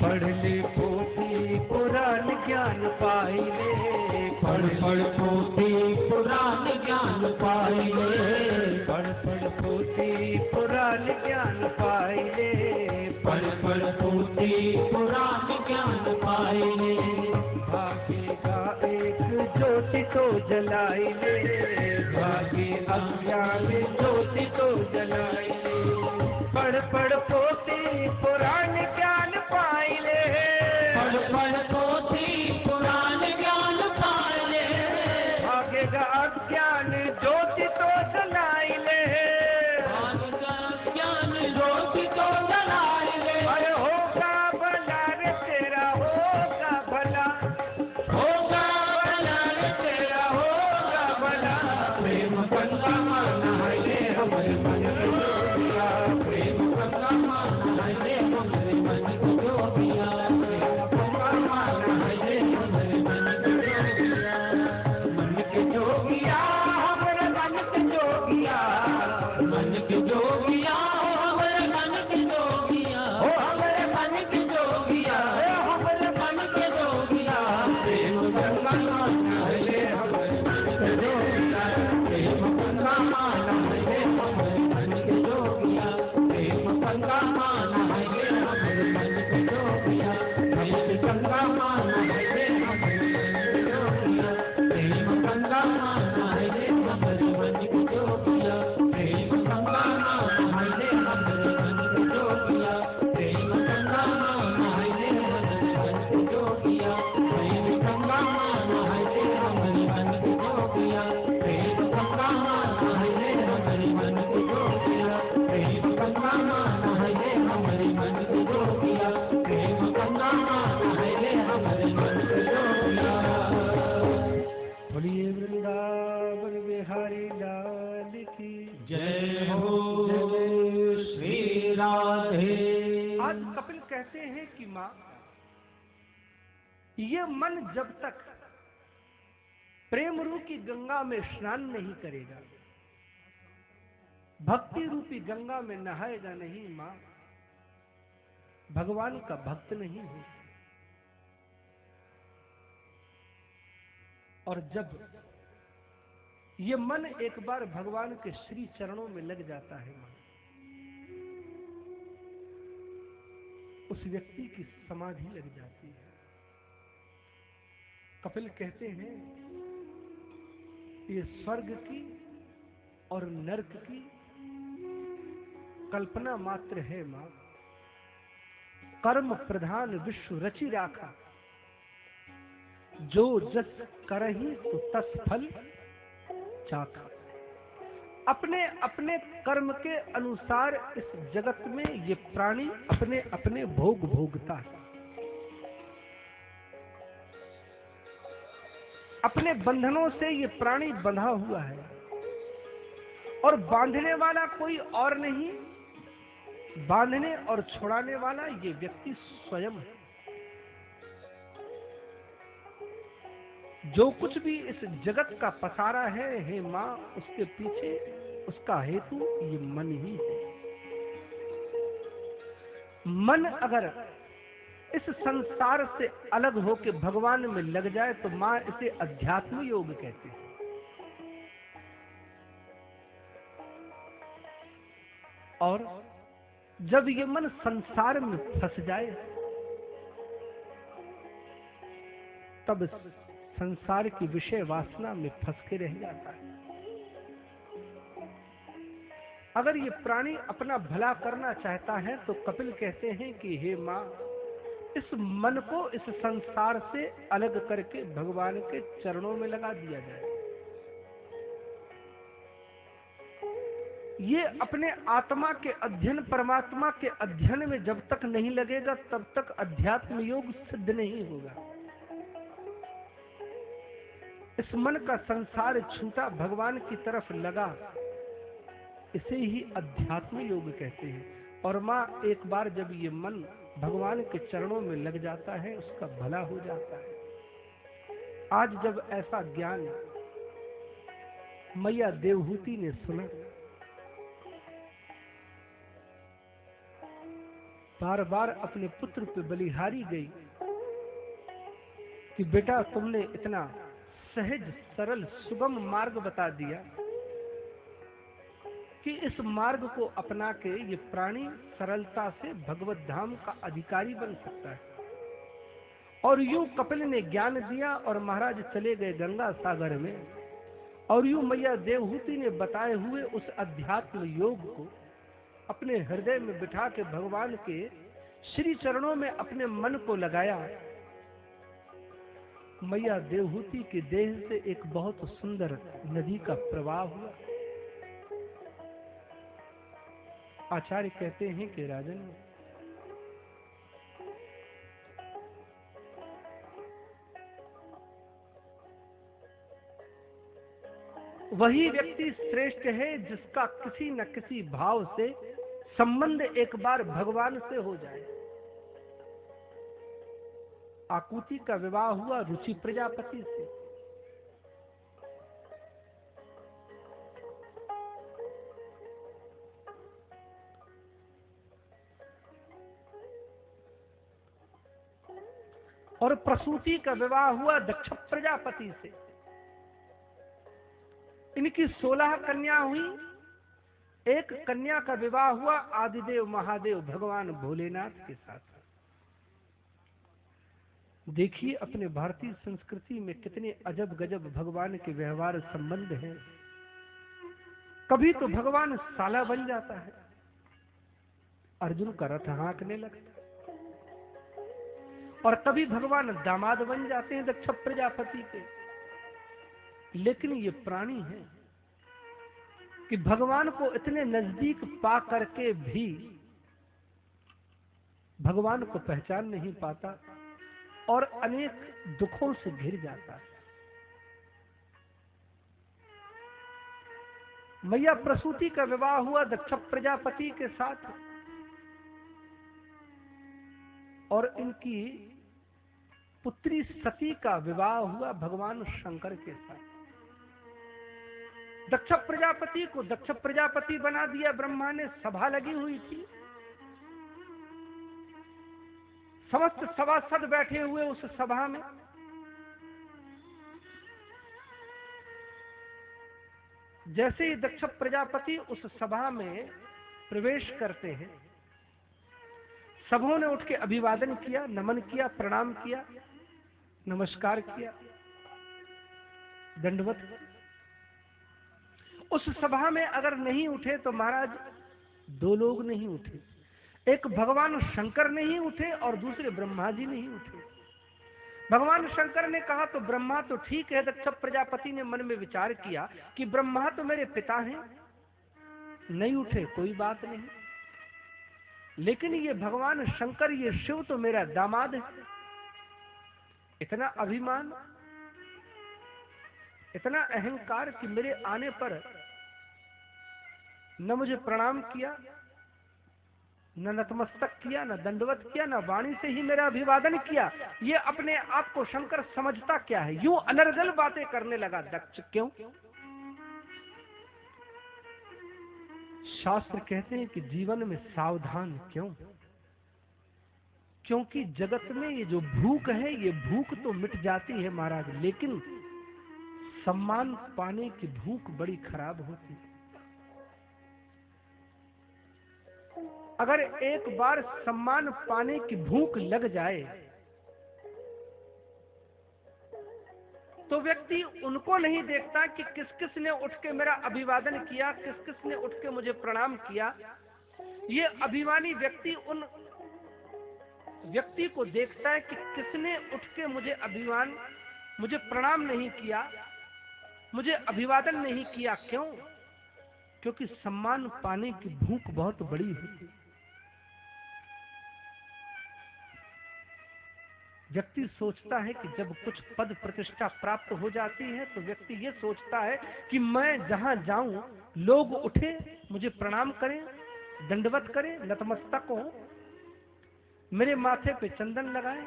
पढ़ ले पोथी पुराण ज्ञान पाई ले, पढ़ पढ़ पोथी पुराण ज्ञान पाई ले, पढ़ पढ़ पोथी पुराण ज्ञान पाई ले, पढ़ पढ़ पोथी पुराण ज्ञान पाई ले, भागेगा एक ज्योति तो जलाई ले, भागे अज्ञान ज्योति तो जलाई ले, पढ़ पढ़ पोथी पुराण ज्ञान पाई ले, पढ़ पढ़ पोथी पुराण ज्ञान पाई ले, भागेगा अज्ञान ज्योति तो जलाई ले, भागेगा ज्ञान ज्योति तो जलाई ले, अरे होगा भला रे तेरा होगा भला, होगा भला रे तेरा होगा भला, प्रेम गंगा माना है ले हमारे मन की जोगिया, प्रेम गंगा माना है ले हमारे मन की जोगिया, प्रेम गंगा माना है ले हमारे मन की जोगिया, मन के जोगिया हमारे मन के जोगिया, मन के जोगिया हमारे मन के जोगिया, ओ हमारे मन के जोगिया, ओ हमारे मन के जोगिया, प्रेम गंगा माना है ले हमारे मन के जोगिया, प्रेम गंगा माना है ले हमारे मन के जोगिया, प्रेम गंगा माना है ले हमारे मन के जोगिया, प्रेम गंगा माना है ले हमारे मन के जोगिया, प्रेम गंगा माना है ले हमारे मन के जोगिया, प्रेम गंगा माना है ले हमारे मन के जोगिया, प्रेम गंगा माना है ले हमारे मन के जोगिया, प्रेम गंगा माना है ले हमारे मन के जोगिया, प्रेम गंगा माना है ले हमारे मन के जोगिया, प्रेम गंगा माना है ले हमारे मन के जोगिया, प्रेम गंगा माना है ले हमारे मन के जोगिया। बोलिए वृंदावन बिहारी लाल की जय हो श्री राधे। आज कपिल कहते हैं कि माँ, ये मन जब तक प्रेम रूपी गंगा में स्नान नहीं करेगा, भक्ति रूपी गंगा में नहाएगा नहीं माँ, भगवान का भक्त नहीं हो। और जब ये मन एक बार भगवान के श्री चरणों में लग जाता है मन, उस व्यक्ति की समाधि लग जाती है। कपिल कहते हैं ये स्वर्ग की और नरक की कल्पना मात्र है मां, कर्म प्रधान विश्व रचि राखा, जो जस करहि तो तस फल चाखा। अपने अपने कर्म के अनुसार इस जगत में ये प्राणी अपने अपने भोग भोगता है, अपने बंधनों से ये प्राणी बंधा हुआ है और बांधने वाला कोई और नहीं, बांधने और छुड़ाने वाला ये व्यक्ति स्वयं है। जो कुछ भी इस जगत का पसारा है हे मां, उसके पीछे उसका हेतु ये मन ही है। मन अगर इस संसार से अलग होकर भगवान में लग जाए तो मां इसे अध्यात्म योग कहते हैं। और जब ये मन संसार में फंस जाए तब संसार की विषय वासना में फंस के रह जाता है। अगर ये प्राणी अपना भला करना चाहता है तो कपिल कहते हैं कि हे मां, इस मन को इस संसार से अलग करके भगवान के चरणों में लगा दिया जाए। ये अपने आत्मा के अध्ययन, परमात्मा के अध्ययन में जब तक नहीं लगेगा तब तक अध्यात्म योग सिद्ध नहीं होगा। इस मन का संसार छूटा, भगवान की तरफ लगा, इसे ही अध्यात्म योग कहते हैं। और मां एक बार जब ये मन भगवान के चरणों में लग जाता है उसका भला हो जाता है। आज जब ऐसा ज्ञान मैया देवहूति ने सुना, बार बार अपने पुत्र पे बलिहारी गई कि बेटा तुमने इतना सहज सरल सुगम मार्ग बता दिया कि इस मार्ग को अपना के ये प्राणी सरलता से भगवत धाम का अधिकारी बन सकता है। और यूं कपिल ने ज्ञान दिया और महाराज चले गए गंगा सागर में, और यूं मैया देवहूति ने बताए हुए उस अध्यात्म योग को अपने हृदय में बिठा के भगवान के श्री चरणों में अपने मन को लगाया। मैया देवहूति के देह से एक बहुत सुंदर नदी का प्रवाह हुआ। आचार्य कहते हैं कि राजन, वही व्यक्ति श्रेष्ठ है जिसका किसी न किसी भाव से संबंध एक बार भगवान से हो जाए। आकुति का विवाह हुआ रुचि प्रजापति से। और प्रसूति का विवाह हुआ दक्ष प्रजापति से। इनकी 16 कन्या हुई। एक कन्या का विवाह हुआ आदिदेव महादेव भगवान भोलेनाथ के साथ। देखिए अपने भारतीय संस्कृति में कितने अजब गजब भगवान के व्यवहार संबंध हैं। कभी तो भगवान साला बन जाता है, अर्जुन का रथ हाँकने लगता है, और कभी भगवान दामाद बन जाते हैं दक्ष प्रजापति के। लेकिन ये प्राणी है कि भगवान को इतने नजदीक पा करके भी भगवान को पहचान नहीं पाता और अनेक दुखों से घिर जाता है। मैया प्रसूति का विवाह हुआ दक्ष प्रजापति के साथ, और इनकी पुत्री सती का विवाह हुआ भगवान शंकर के साथ। दक्ष प्रजापति को दक्ष प्रजापति बना दिया ब्रह्मा ने। सभा लगी हुई थी, समस्त सभासद बैठे हुए उस सभा में। जैसे ही दक्ष प्रजापति उस सभा में प्रवेश करते हैं, सबों ने उठ के अभिवादन किया, नमन किया, प्रणाम किया, नमस्कार किया, दंडवत। उस सभा में अगर नहीं उठे तो महाराज दो लोग नहीं उठे, एक भगवान शंकर नहीं उठे और दूसरे ब्रह्मा जी नहीं उठे। भगवान शंकर ने कहा तो ब्रह्मा तो ठीक है। दक्ष प्रजापति ने मन में विचार किया कि ब्रह्मा तो मेरे पिता हैं, नहीं उठे कोई बात नहीं, लेकिन ये भगवान शंकर, ये शिव तो मेरा दामाद है। इतना अभिमान, इतना अहंकार कि मेरे आने पर न मुझे प्रणाम किया, न नतमस्तक किया, न दंडवत किया, न वाणी से ही मेरा अभिवादन किया। ये अपने आप को शंकर समझता क्या है? यूं अनर्गल बातें करने लगा दक्ष। क्यों? शास्त्र कहते हैं कि जीवन में सावधान क्यों? क्योंकि जगत में ये जो भूख है, ये भूख तो मिट जाती है महाराज, लेकिन सम्मान पाने की भूख बड़ी खराब होती है। अगर एक बार सम्मान पाने की भूख लग जाए तो व्यक्ति उनको नहीं देखता कि किस किस ने उठ के मेरा अभिवादन किया, किस किस ने उठ के मुझे प्रणाम किया। ये अभिमानी व्यक्ति उन व्यक्ति को देखता है कि किसने उठ के मुझे प्रणाम नहीं किया, मुझे अभिवादन नहीं किया। क्यों? क्योंकि सम्मान पाने की भूख बहुत बड़ी होती है। व्यक्ति सोचता है कि जब कुछ पद प्रतिष्ठा प्राप्त हो जाती है तो व्यक्ति ये सोचता है कि मैं जहां जाऊं लोग उठे, मुझे प्रणाम करें, दंडवत करें, नतमस्तक हो, मेरे माथे पे चंदन लगाएं,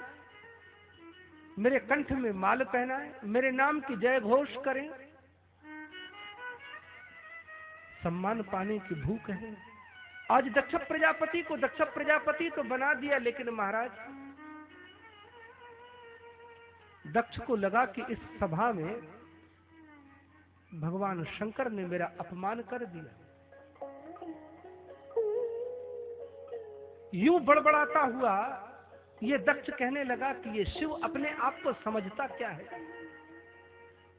मेरे कंठ में माल पहनाएं, मेरे नाम की जय घोष करें। सम्मान पाने की भूख है। आज दक्ष प्रजापति को दक्ष प्रजापति तो बना दिया, लेकिन महाराज दक्ष को लगा कि इस सभा में भगवान शंकर ने मेरा अपमान कर दिया। यूं बड़बड़ाता हुआ ये दक्ष कहने लगा कि ये शिव अपने आप को समझता क्या है?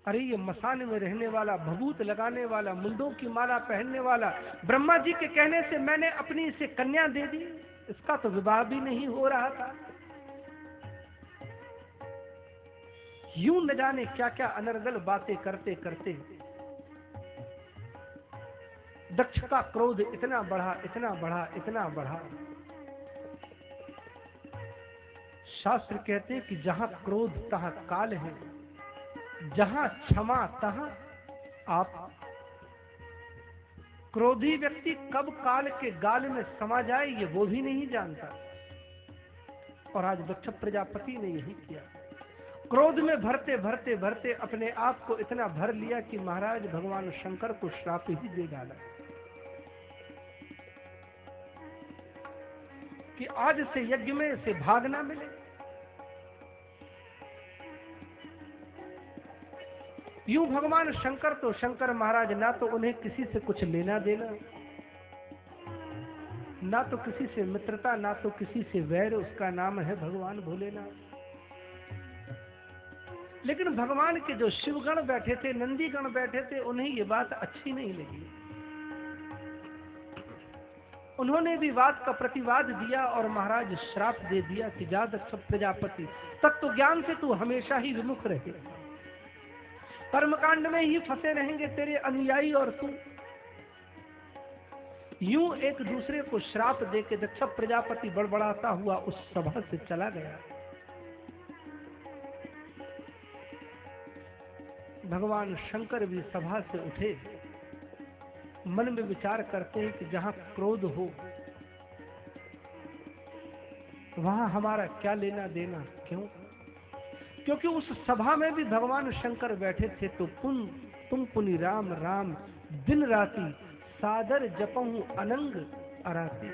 अरे ये मसान में रहने वाला, भभूत लगाने वाला, मुंडों की माला पहनने वाला, ब्रह्मा जी के कहने से मैंने अपनी इसे कन्या दे दी, इसका तो विवाह भी नहीं हो रहा था। यूं न जाने क्या क्या अनर्गल बातें करते करते दक्ष का क्रोध इतना बढ़ा, इतना बढ़ा, इतना बढ़ा। शास्त्र कहते हैं कि जहां क्रोध तहां काल है, जहां क्षमा तहां आप। क्रोधी व्यक्ति कब काल के गाल में समा जाए ये वो भी नहीं जानता। और आज दक्ष प्रजापति ने यही किया। क्रोध में भरते भरते भरते अपने आप को इतना भर लिया कि महाराज भगवान शंकर को श्राप ही दे डाला कि आज से यज्ञ में से भाग ना मिले। यूं भगवान शंकर तो शंकर महाराज ना तो उन्हें किसी से कुछ लेना देना, ना तो किसी से मित्रता, ना तो किसी से वैर। उसका नाम है भगवान भोलेनाथ। लेकिन भगवान के जो शिवगण बैठे थे, नंदीगण बैठे थे, उन्हें ये बात अच्छी नहीं लगी। उन्होंने भी बात का प्रतिवाद दिया और महाराज श्राप दे दिया कि जा दक्ष प्रजापति, तत्व ज्ञान से तू हमेशा ही विमुख रहे, कर्मकांड में ही फंसे रहेंगे तेरे अनुयायी और तू। यूं एक दूसरे को श्राप देके दक्ष प्रजापति बड़बड़ाता हुआ उस सभा से चला गया। भगवान शंकर भी सभा से उठे, मन में विचार करते हैं कि जहां क्रोध हो वहां हमारा क्या लेना देना। क्यों? क्योंकि उस सभा में भी भगवान शंकर बैठे थे। तो तुम पुनि राम राम दिन राती सादर जपहूं अनंग अराती।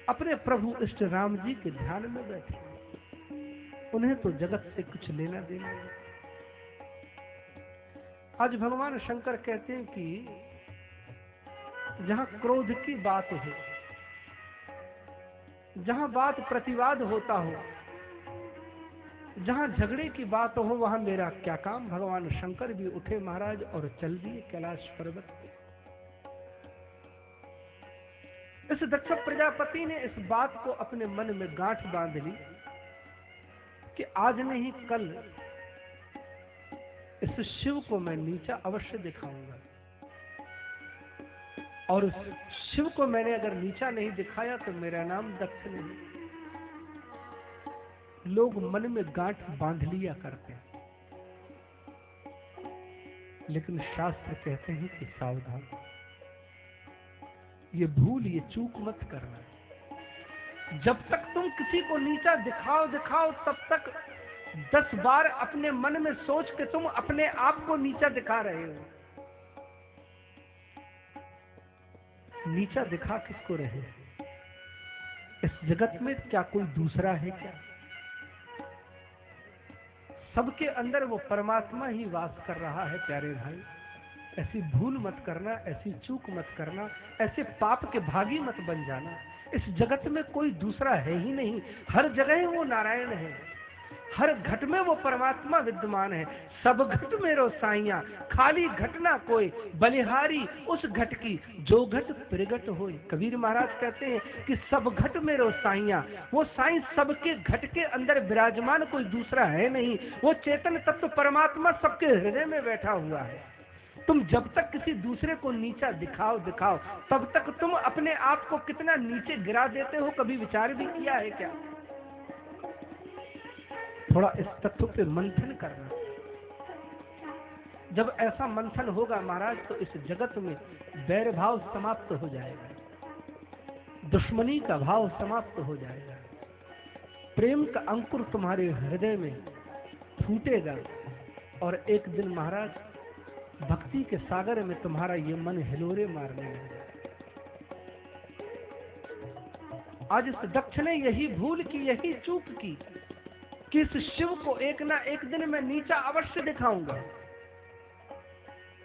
अपने प्रभु इष्ट राम जी के ध्यान में बैठे, उन्हें तो जगत से कुछ लेना देना नहीं। आज भगवान शंकर कहते हैं कि जहां क्रोध की बात हो, जहां बात प्रतिवाद होता हो, जहां झगड़े की बात हो, वहां मेरा क्या काम। भगवान शंकर भी उठे महाराज और चल दिए कैलाश पर्वत पे। इस दक्ष प्रजापति ने इस बात को अपने मन में गांठ बांध ली कि आज नहीं कल इस शिव को मैं नीचा अवश्य दिखाऊंगा, और उस शिव को मैंने अगर नीचा नहीं दिखाया तो मेरा नाम दक्ष नहीं। लोग मन में गांठ बांध लिया करते हैं, लेकिन शास्त्र कहते हैं कि सावधान, ये भूल ये चूक मत करना। जब तक तुम किसी को नीचा दिखाओ तब तक 10 बार अपने मन में सोच के तुम अपने आप को नीचा दिखा रहे हो। नीचा दिखा किसको रहे हैं? इस जगत में क्या कोई दूसरा है क्या? सबके अंदर वो परमात्मा ही वास कर रहा है प्यारे भाई। ऐसी भूल मत करना, ऐसी चूक मत करना, ऐसे पाप के भागी मत बन जाना। इस जगत में कोई दूसरा है ही नहीं, हर जगह वो नारायण है, हर घट में वो परमात्मा विद्यमान है। सब घट मेरो साइया, खाली घट ना कोई, बलिहारी उस घट की जो घट प्रगट होए। कबीर महाराज कहते हैं कि सब घट मेरो साइया, वो साईं सबके घट के अंदर विराजमान, कोई दूसरा है नहीं। वो चेतन तत्व परमात्मा सबके हृदय में बैठा हुआ है। तुम जब तक किसी दूसरे को नीचा दिखाओ तब तक तुम अपने आप को कितना नीचे गिरा देते हो, कभी विचार भी किया है क्या? थोड़ा इस तत्व पे मंथन करना। जब ऐसा मंथन होगा महाराज तो इस जगत में बैर भाव समाप्त हो जाएगा, दुश्मनी का भाव समाप्त हो जाएगा, प्रेम का अंकुर तुम्हारे हृदय में फूटेगा, और एक दिन महाराज भक्ति के सागर में तुम्हारा ये मन हिलोरे मारने लगेगा। आज इस दक्ष ने यही भूल की, यही चूक की कि इस शिव को एक ना एक दिन मैं नीचा अवश्य दिखाऊंगा,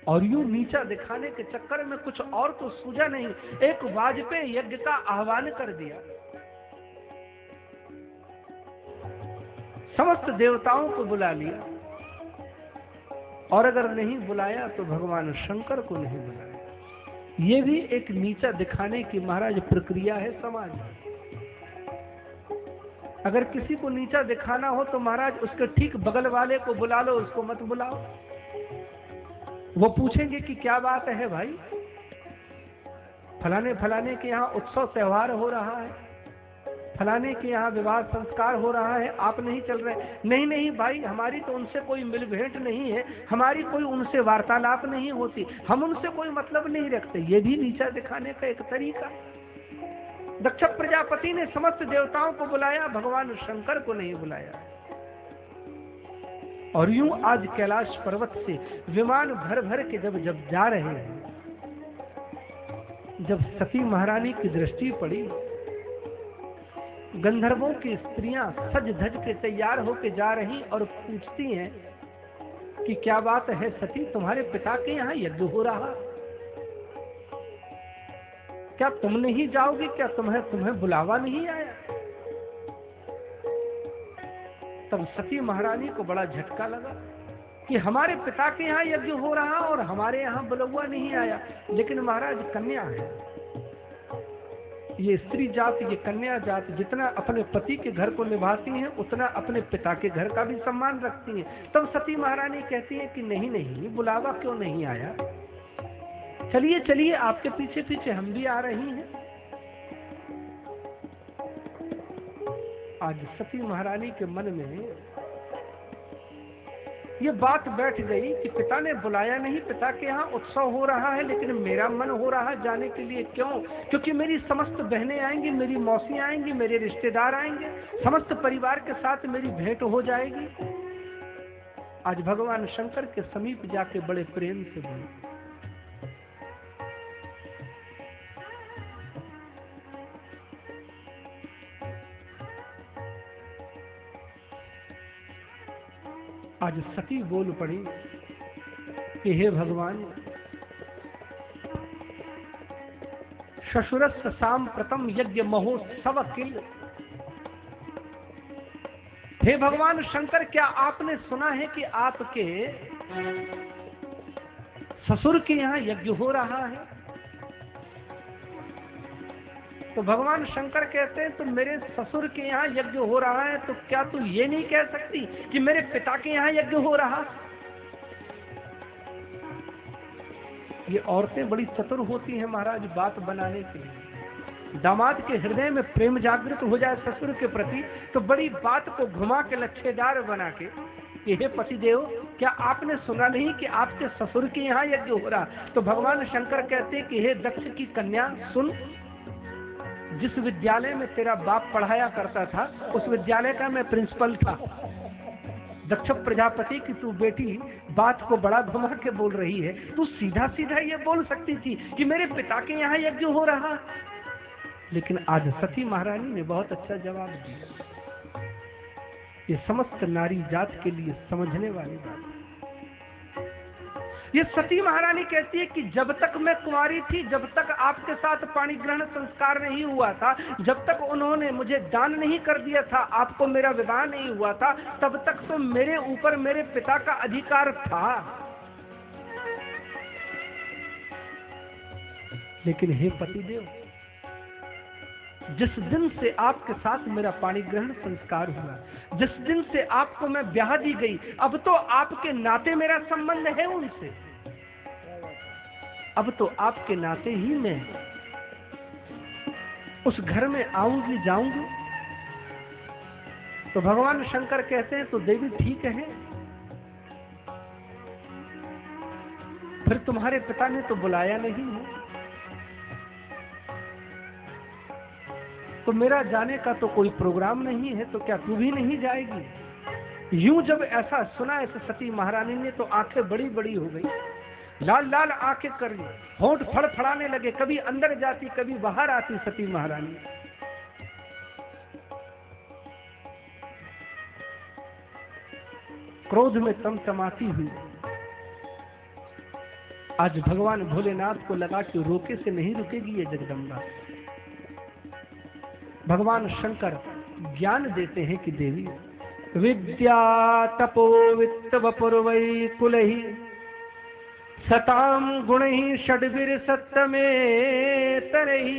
और यूं नीचा दिखाने के चक्कर में कुछ और तो सूझा नहीं, एक वाजपेयी यज्ञ का आह्वान कर दिया। समस्त देवताओं को बुला लिया, और अगर नहीं बुलाया तो भगवान शंकर को नहीं बुलाया। ये भी एक नीचा दिखाने की महाराज प्रक्रिया है समाज में। अगर किसी को नीचा दिखाना हो तो महाराज उसके ठीक बगल वाले को बुला लो, उसको मत बुलाओ। वो पूछेंगे कि क्या बात है भाई, फलाने के यहाँ उत्सव त्योहार हो रहा है, फलाने के यहाँ विवाह संस्कार हो रहा है, आप नहीं चल रहे। नहीं भाई, हमारी तो उनसे कोई मिल भेंट नहीं है, हमारी कोई उनसे वार्तालाप नहीं होती, हम उनसे कोई मतलब नहीं रखते। ये भी नीचा दिखाने का एक तरीका। दक्ष प्रजापति ने समस्त देवताओं को बुलाया, भगवान शंकर को नहीं बुलाया। और यूं आज कैलाश पर्वत से विमान भर भर के जब जा रहे हैं, जब सती महारानी की दृष्टि पड़ी, गंधर्वों की स्त्रियां सज धज के तैयार होके जा रही और पूछती हैं कि क्या बात है सती, तुम्हारे पिता के यहाँ यज्ञ हो रहा, क्या तुम नहीं जाओगी? क्या तुम्हें बुलावा नहीं आया? तब सती महारानी को बड़ा झटका लगा कि हमारे पिता के यहाँ यज्ञ हो रहा और हमारे यहाँ बुलावा नहीं आया। लेकिन महाराज कन्या है, ये स्त्री जात, ये कन्या जात जितना अपने पति के घर को निभाती हैं उतना अपने पिता के घर का भी सम्मान रखती हैं। तब सती महारानी कहती है कि नहीं, बुलावा क्यों नहीं आया, चलिए आपके पीछे पीछे हम भी आ रही हैं। आज सती महारानी के मन में ये बात बैठ गई कि पिता ने बुलाया नहीं, पिता के यहाँ उत्सव हो रहा है, लेकिन मेरा मन हो रहा है जाने के लिए। क्यों? क्योंकि मेरी समस्त बहनें आएंगी, मेरी मौसी आएंगी, मेरे रिश्तेदार आएंगे, समस्त परिवार के साथ मेरी भेंट हो जाएगी। आज भगवान शंकर के समीप जाके बड़े प्रेम से बोले, आज सती बोल पड़ी कि हे भगवान, शशुरस्य साम्प्रतम यज्ञ महोत्सव किल। हे भगवान शंकर, क्या आपने सुना है कि आपके ससुर के यहाँ यज्ञ हो रहा है? तो भगवान शंकर कहते हैं, तो मेरे ससुर के यहाँ यज्ञ हो रहा है, तो क्या तू ये नहीं कह सकती कि मेरे पिता के यहाँ यज्ञ हो रहा? ये औरतें बड़ी चतुर होती हैं महाराज बात बनाने के लिए। दामाद के हृदय में प्रेम जागृत हो जाए ससुर के प्रति, तो बड़ी बात को घुमा के लच्छेदार बना के, हे पतिदेव, क्या आपने सुना नहीं कि आपके ससुर के यहाँ यज्ञ हो रहा? तो भगवान शंकर कहते कि हे दक्ष की कन्या सुन, जिस विद्यालय में तेरा बाप पढ़ाया करता था उस विद्यालय का मैं प्रिंसिपल था। दक्ष प्रजापति की तू बेटी बात को बड़ा घुमा के बोल रही है, तू सीधा सीधा ये बोल सकती थी कि मेरे पिता के यहाँ यज्ञ हो रहा। लेकिन आज सती महारानी ने बहुत अच्छा जवाब दिया। ये समस्त नारी जात के लिए समझने वाली बात है। ये सती महारानी कहती है कि जब तक मैं कुंवारी थी, जब तक आपके साथ पाणी ग्रहण संस्कार नहीं हुआ था, जब तक उन्होंने मुझे दान नहीं कर दिया था, आपको मेरा विवाह नहीं हुआ था, तब तक तो मेरे ऊपर मेरे पिता का अधिकार था। लेकिन हे पतिदेव, जिस दिन से आपके साथ मेरा पाणी ग्रहण संस्कार हुआ, जिस दिन से आपको मैं ब्याह दी गई, अब तो आपके नाते मेरा संबंध है उनसे। अब तो आपके नाते ही मैं उस घर में आऊंगी जाऊंगी। तो भगवान शंकर कहते हैं, तो देवी ठीक है, फिर तुम्हारे पिता ने तो बुलाया नहीं है, तो मेरा जाने का तो कोई प्रोग्राम नहीं है, तो क्या तू भी नहीं जाएगी? यूं जब ऐसा सुना इस सती महारानी ने तो आंखें बड़ी बड़ी हो गई, लाल लाल आंखें कर ली, होंठ फड़फड़ाने लगे, कभी अंदर जाती कभी बाहर आती सती महारानी। क्रोध में तमतमाती हुई आज भगवान भोलेनाथ को लगा कि रोके से नहीं रुकेगी ये जगदम्बा। भगवान शंकर ज्ञान देते हैं कि देवी, विद्या तपो वित्त वपुर्वै कुलहि सताम गुणहि षड्वीर सत्तमे तरहि।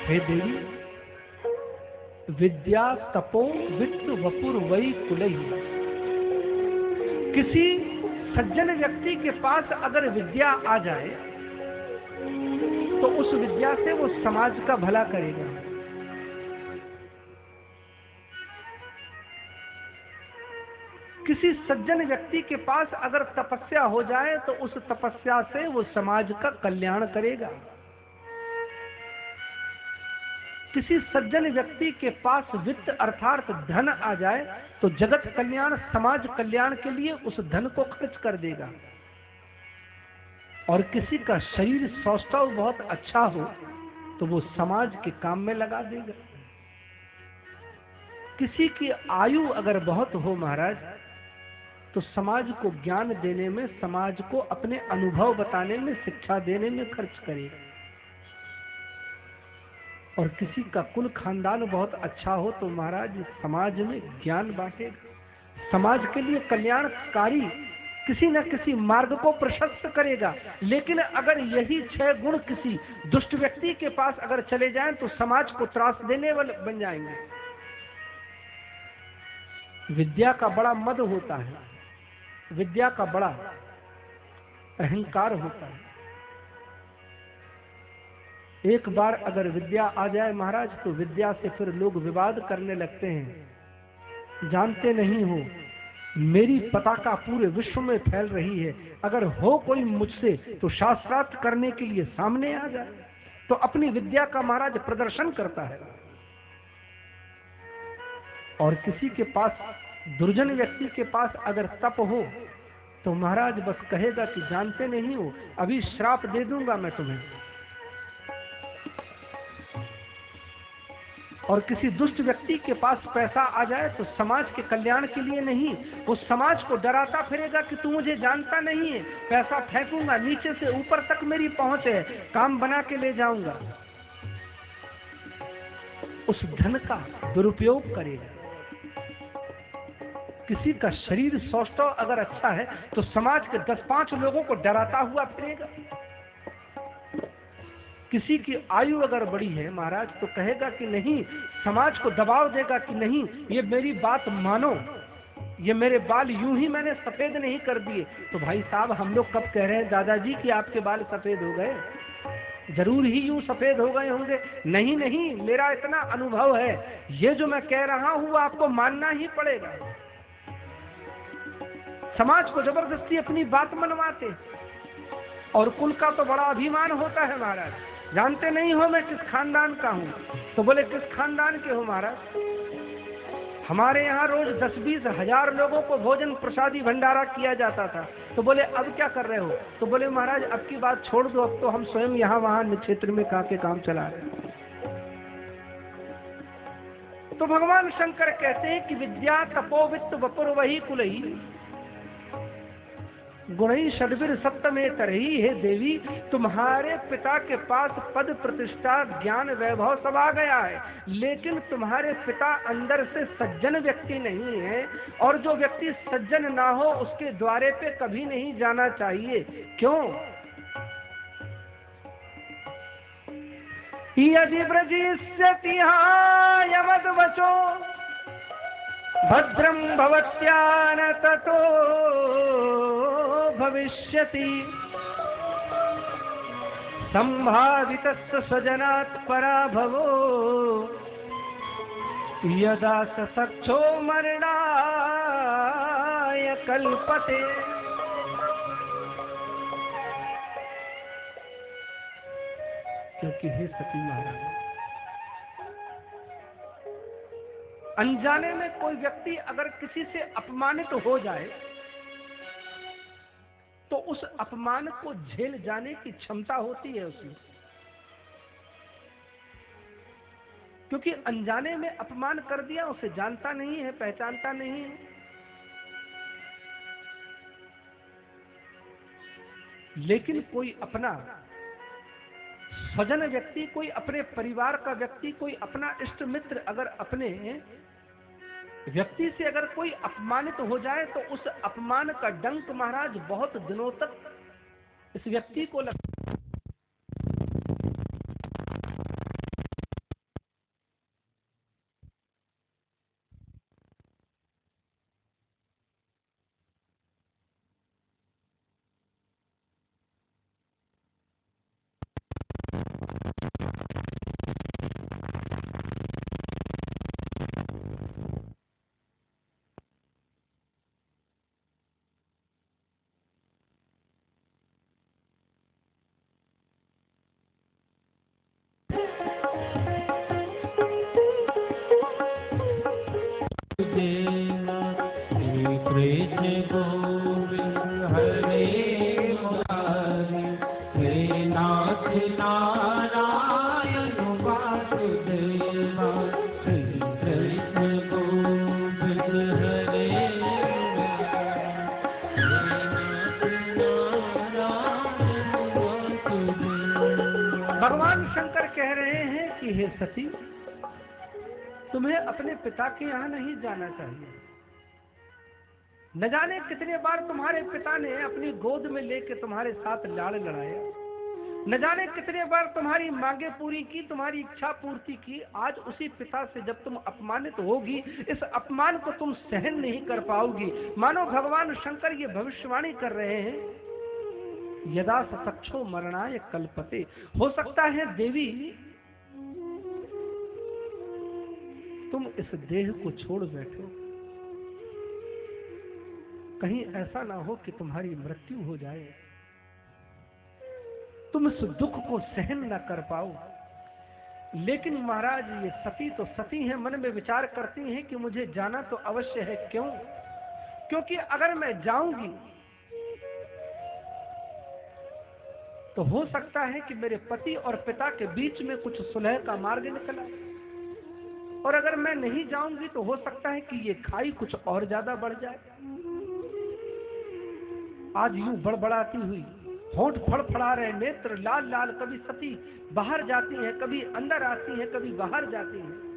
हे देवी, विद्या तपो वित्त वपुर्वै कुलहि, किसी सज्जन व्यक्ति के पास अगर विद्या आ जाए तो उस विद्या से वो समाज का भला करेगा। किसी सज्जन व्यक्ति के पास अगर तपस्या हो जाए तो उस तपस्या से वो समाज का कल्याण करेगा। किसी सज्जन व्यक्ति के पास वित्त अर्थात धन आ जाए तो जगत कल्याण समाज कल्याण के लिए उस धन को खर्च कर देगा। और किसी का शरीर सौष्ठव बहुत अच्छा हो तो वो समाज के काम में लगा देगा। किसी की आयु अगर बहुत हो महाराज तो समाज को ज्ञान देने में, समाज को अपने अनुभव बताने में, शिक्षा देने में खर्च करेगा। और किसी का कुल खानदान बहुत अच्छा हो तो महाराज समाज में ज्ञान बांटेगा, समाज के लिए कल्याणकारी किसी न किसी मार्ग को प्रशस्त करेगा। लेकिन अगर यही 6 गुण किसी दुष्ट व्यक्ति के पास अगर चले जाएं तो समाज को त्रास देने वाले बन जाएंगे। विद्या का बड़ा मद होता है, विद्या का बड़ा अहंकार होता है। एक बार अगर विद्या आ जाए महाराज तो विद्या से फिर लोग विवाद करने लगते हैं। जानते नहीं हो मेरी पताका पूरे विश्व में फैल रही है, अगर हो कोई मुझसे तो शास्त्रार्थ करने के लिए सामने आ जाए। तो अपनी विद्या का महाराज प्रदर्शन करता है। और किसी के पास, दुर्जन व्यक्ति के पास अगर तप हो तो महाराज बस कहेगा कि जानते नहीं हो अभी श्राप दे दूंगा मैं तुम्हें। और किसी दुष्ट व्यक्ति के पास पैसा आ जाए तो समाज के कल्याण के लिए नहीं, वो समाज को डराता फिरेगा कि तू मुझे जानता नहीं है, पैसा फेंकूंगा, नीचे से ऊपर तक मेरी पहुंच है, काम बना के ले जाऊंगा। उस धन का दुरुपयोग करेगा। किसी का शरीर सौष्ठव अगर अच्छा है तो समाज के 10-5 लोगों को डराता हुआ फिरेगा। किसी की आयु अगर बड़ी है महाराज तो कहेगा कि नहीं, समाज को दबाव देगा कि नहीं, ये मेरी बात मानो, ये मेरे बाल यूं ही मैंने सफेद नहीं कर दिए। तो भाई साहब, हम लोग कब कह रहे हैं दादाजी कि आपके बाल सफेद हो गए? जरूर ही यूं सफेद हो गए होंगे। नहीं नहीं, मेरा इतना अनुभव है, ये जो मैं कह रहा हूं वो आपको मानना ही पड़ेगा। समाज को जबरदस्ती अपनी बात मनवाते, और कुल का तो बड़ा अभिमान होता है महाराज। जानते नहीं हो मैं किस खानदान का हूं? तो बोले किस खानदान के हो महाराज? हमारे यहाँ रोज 10-20 हजार लोगों को भोजन प्रसादी भंडारा किया जाता था। तो बोले अब क्या कर रहे हो? तो बोले महाराज अब की बात छोड़ दो, अब तो हम स्वयं यहाँ वहां क्षेत्र में के काम चला रहे हैं। तो भगवान शंकर कहते हैं कि विद्या तपो वित्त वपुर वही कुलही गुणई षड्वीर सप्तमे तरही। हे देवी, तुम्हारे पिता के पास पद प्रतिष्ठा ज्ञान वैभव सब आ गया है, लेकिन तुम्हारे पिता अंदर से सज्जन व्यक्ति नहीं है, और जो व्यक्ति सज्जन ना हो उसके द्वारे पे कभी नहीं जाना चाहिए। क्यों? यदि व्रजिष्यति यमद्वचो भद्रं भवत्या न ततो भविष्यति संभावितस्य स्वजनात् पराभवो यदा ससक्षो मरणाय कल्पते। क्योंकि हे सती महाराज, अनजाने में कोई व्यक्ति अगर किसी से अपमानित हो जाए तो उस अपमान को झेल जाने की क्षमता होती है उसमें, क्योंकि अनजाने में अपमान कर दिया, उसे जानता नहीं है, पहचानता नहीं है। लेकिन कोई अपना स्वजन व्यक्ति, कोई अपने परिवार का व्यक्ति, कोई अपना इष्ट मित्र अगर अपने व्यक्ति से अगर कोई अपमानित हो जाए तो उस अपमान का डंक महाराज बहुत दिनों तक इस व्यक्ति को लगता है। भगवान शंकर कह रहे हैं कि हे सती, तुम्हें अपने पिता के यहाँ नहीं जाना चाहिए। न जाने कितने बार तुम्हारे पिता ने अपनी गोद में लेके तुम्हारे साथ लाड़ लड़ाया, न जाने कितने बार तुम्हारी मांगे पूरी की, तुम्हारी इच्छा पूर्ति की। आज उसी पिता से जब तुम अपमानित होगी, इस अपमान को तुम सहन नहीं कर पाओगी। मानो भगवान शंकर ये भविष्यवाणी कर रहे हैं, यदा ससक्षो मरणाय कल्पते। हो सकता है देवी तुम इस देह को छोड़ बैठो, कहीं ऐसा ना हो कि तुम्हारी मृत्यु हो जाए, तुम इस दुख को सहन न कर पाओ। लेकिन महाराज ये सती तो सती हैं, मन में विचार करती हैं कि मुझे जाना तो अवश्य है। क्यों? क्योंकि अगर मैं जाऊंगी तो हो सकता है कि मेरे पति और पिता के बीच में कुछ सुलह का मार्ग निकला। और अगर मैं नहीं जाऊंगी तो हो सकता है कि ये खाई कुछ और ज्यादा बढ़ जाए। आज यूं बड़बड़ाती हुई, होंठ फड़फड़ा रहे, नेत्र लाल लाल, कभी सती बाहर जाती हैं, कभी अंदर आती हैं, कभी बाहर जाती हैं।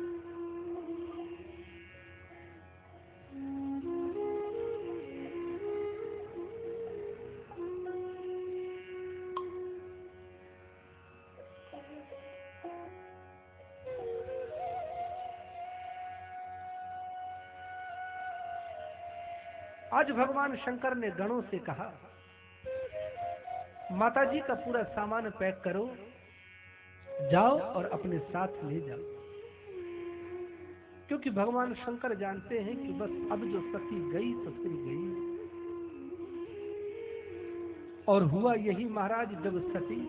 आज भगवान शंकर ने गणों से कहा, माताजी का पूरा सामान पैक करो, जाओ और अपने साथ ले जाओ। क्योंकि भगवान शंकर जानते हैं कि बस अब जो सती गई तो फिर गई। और हुआ यही महाराज, जब सती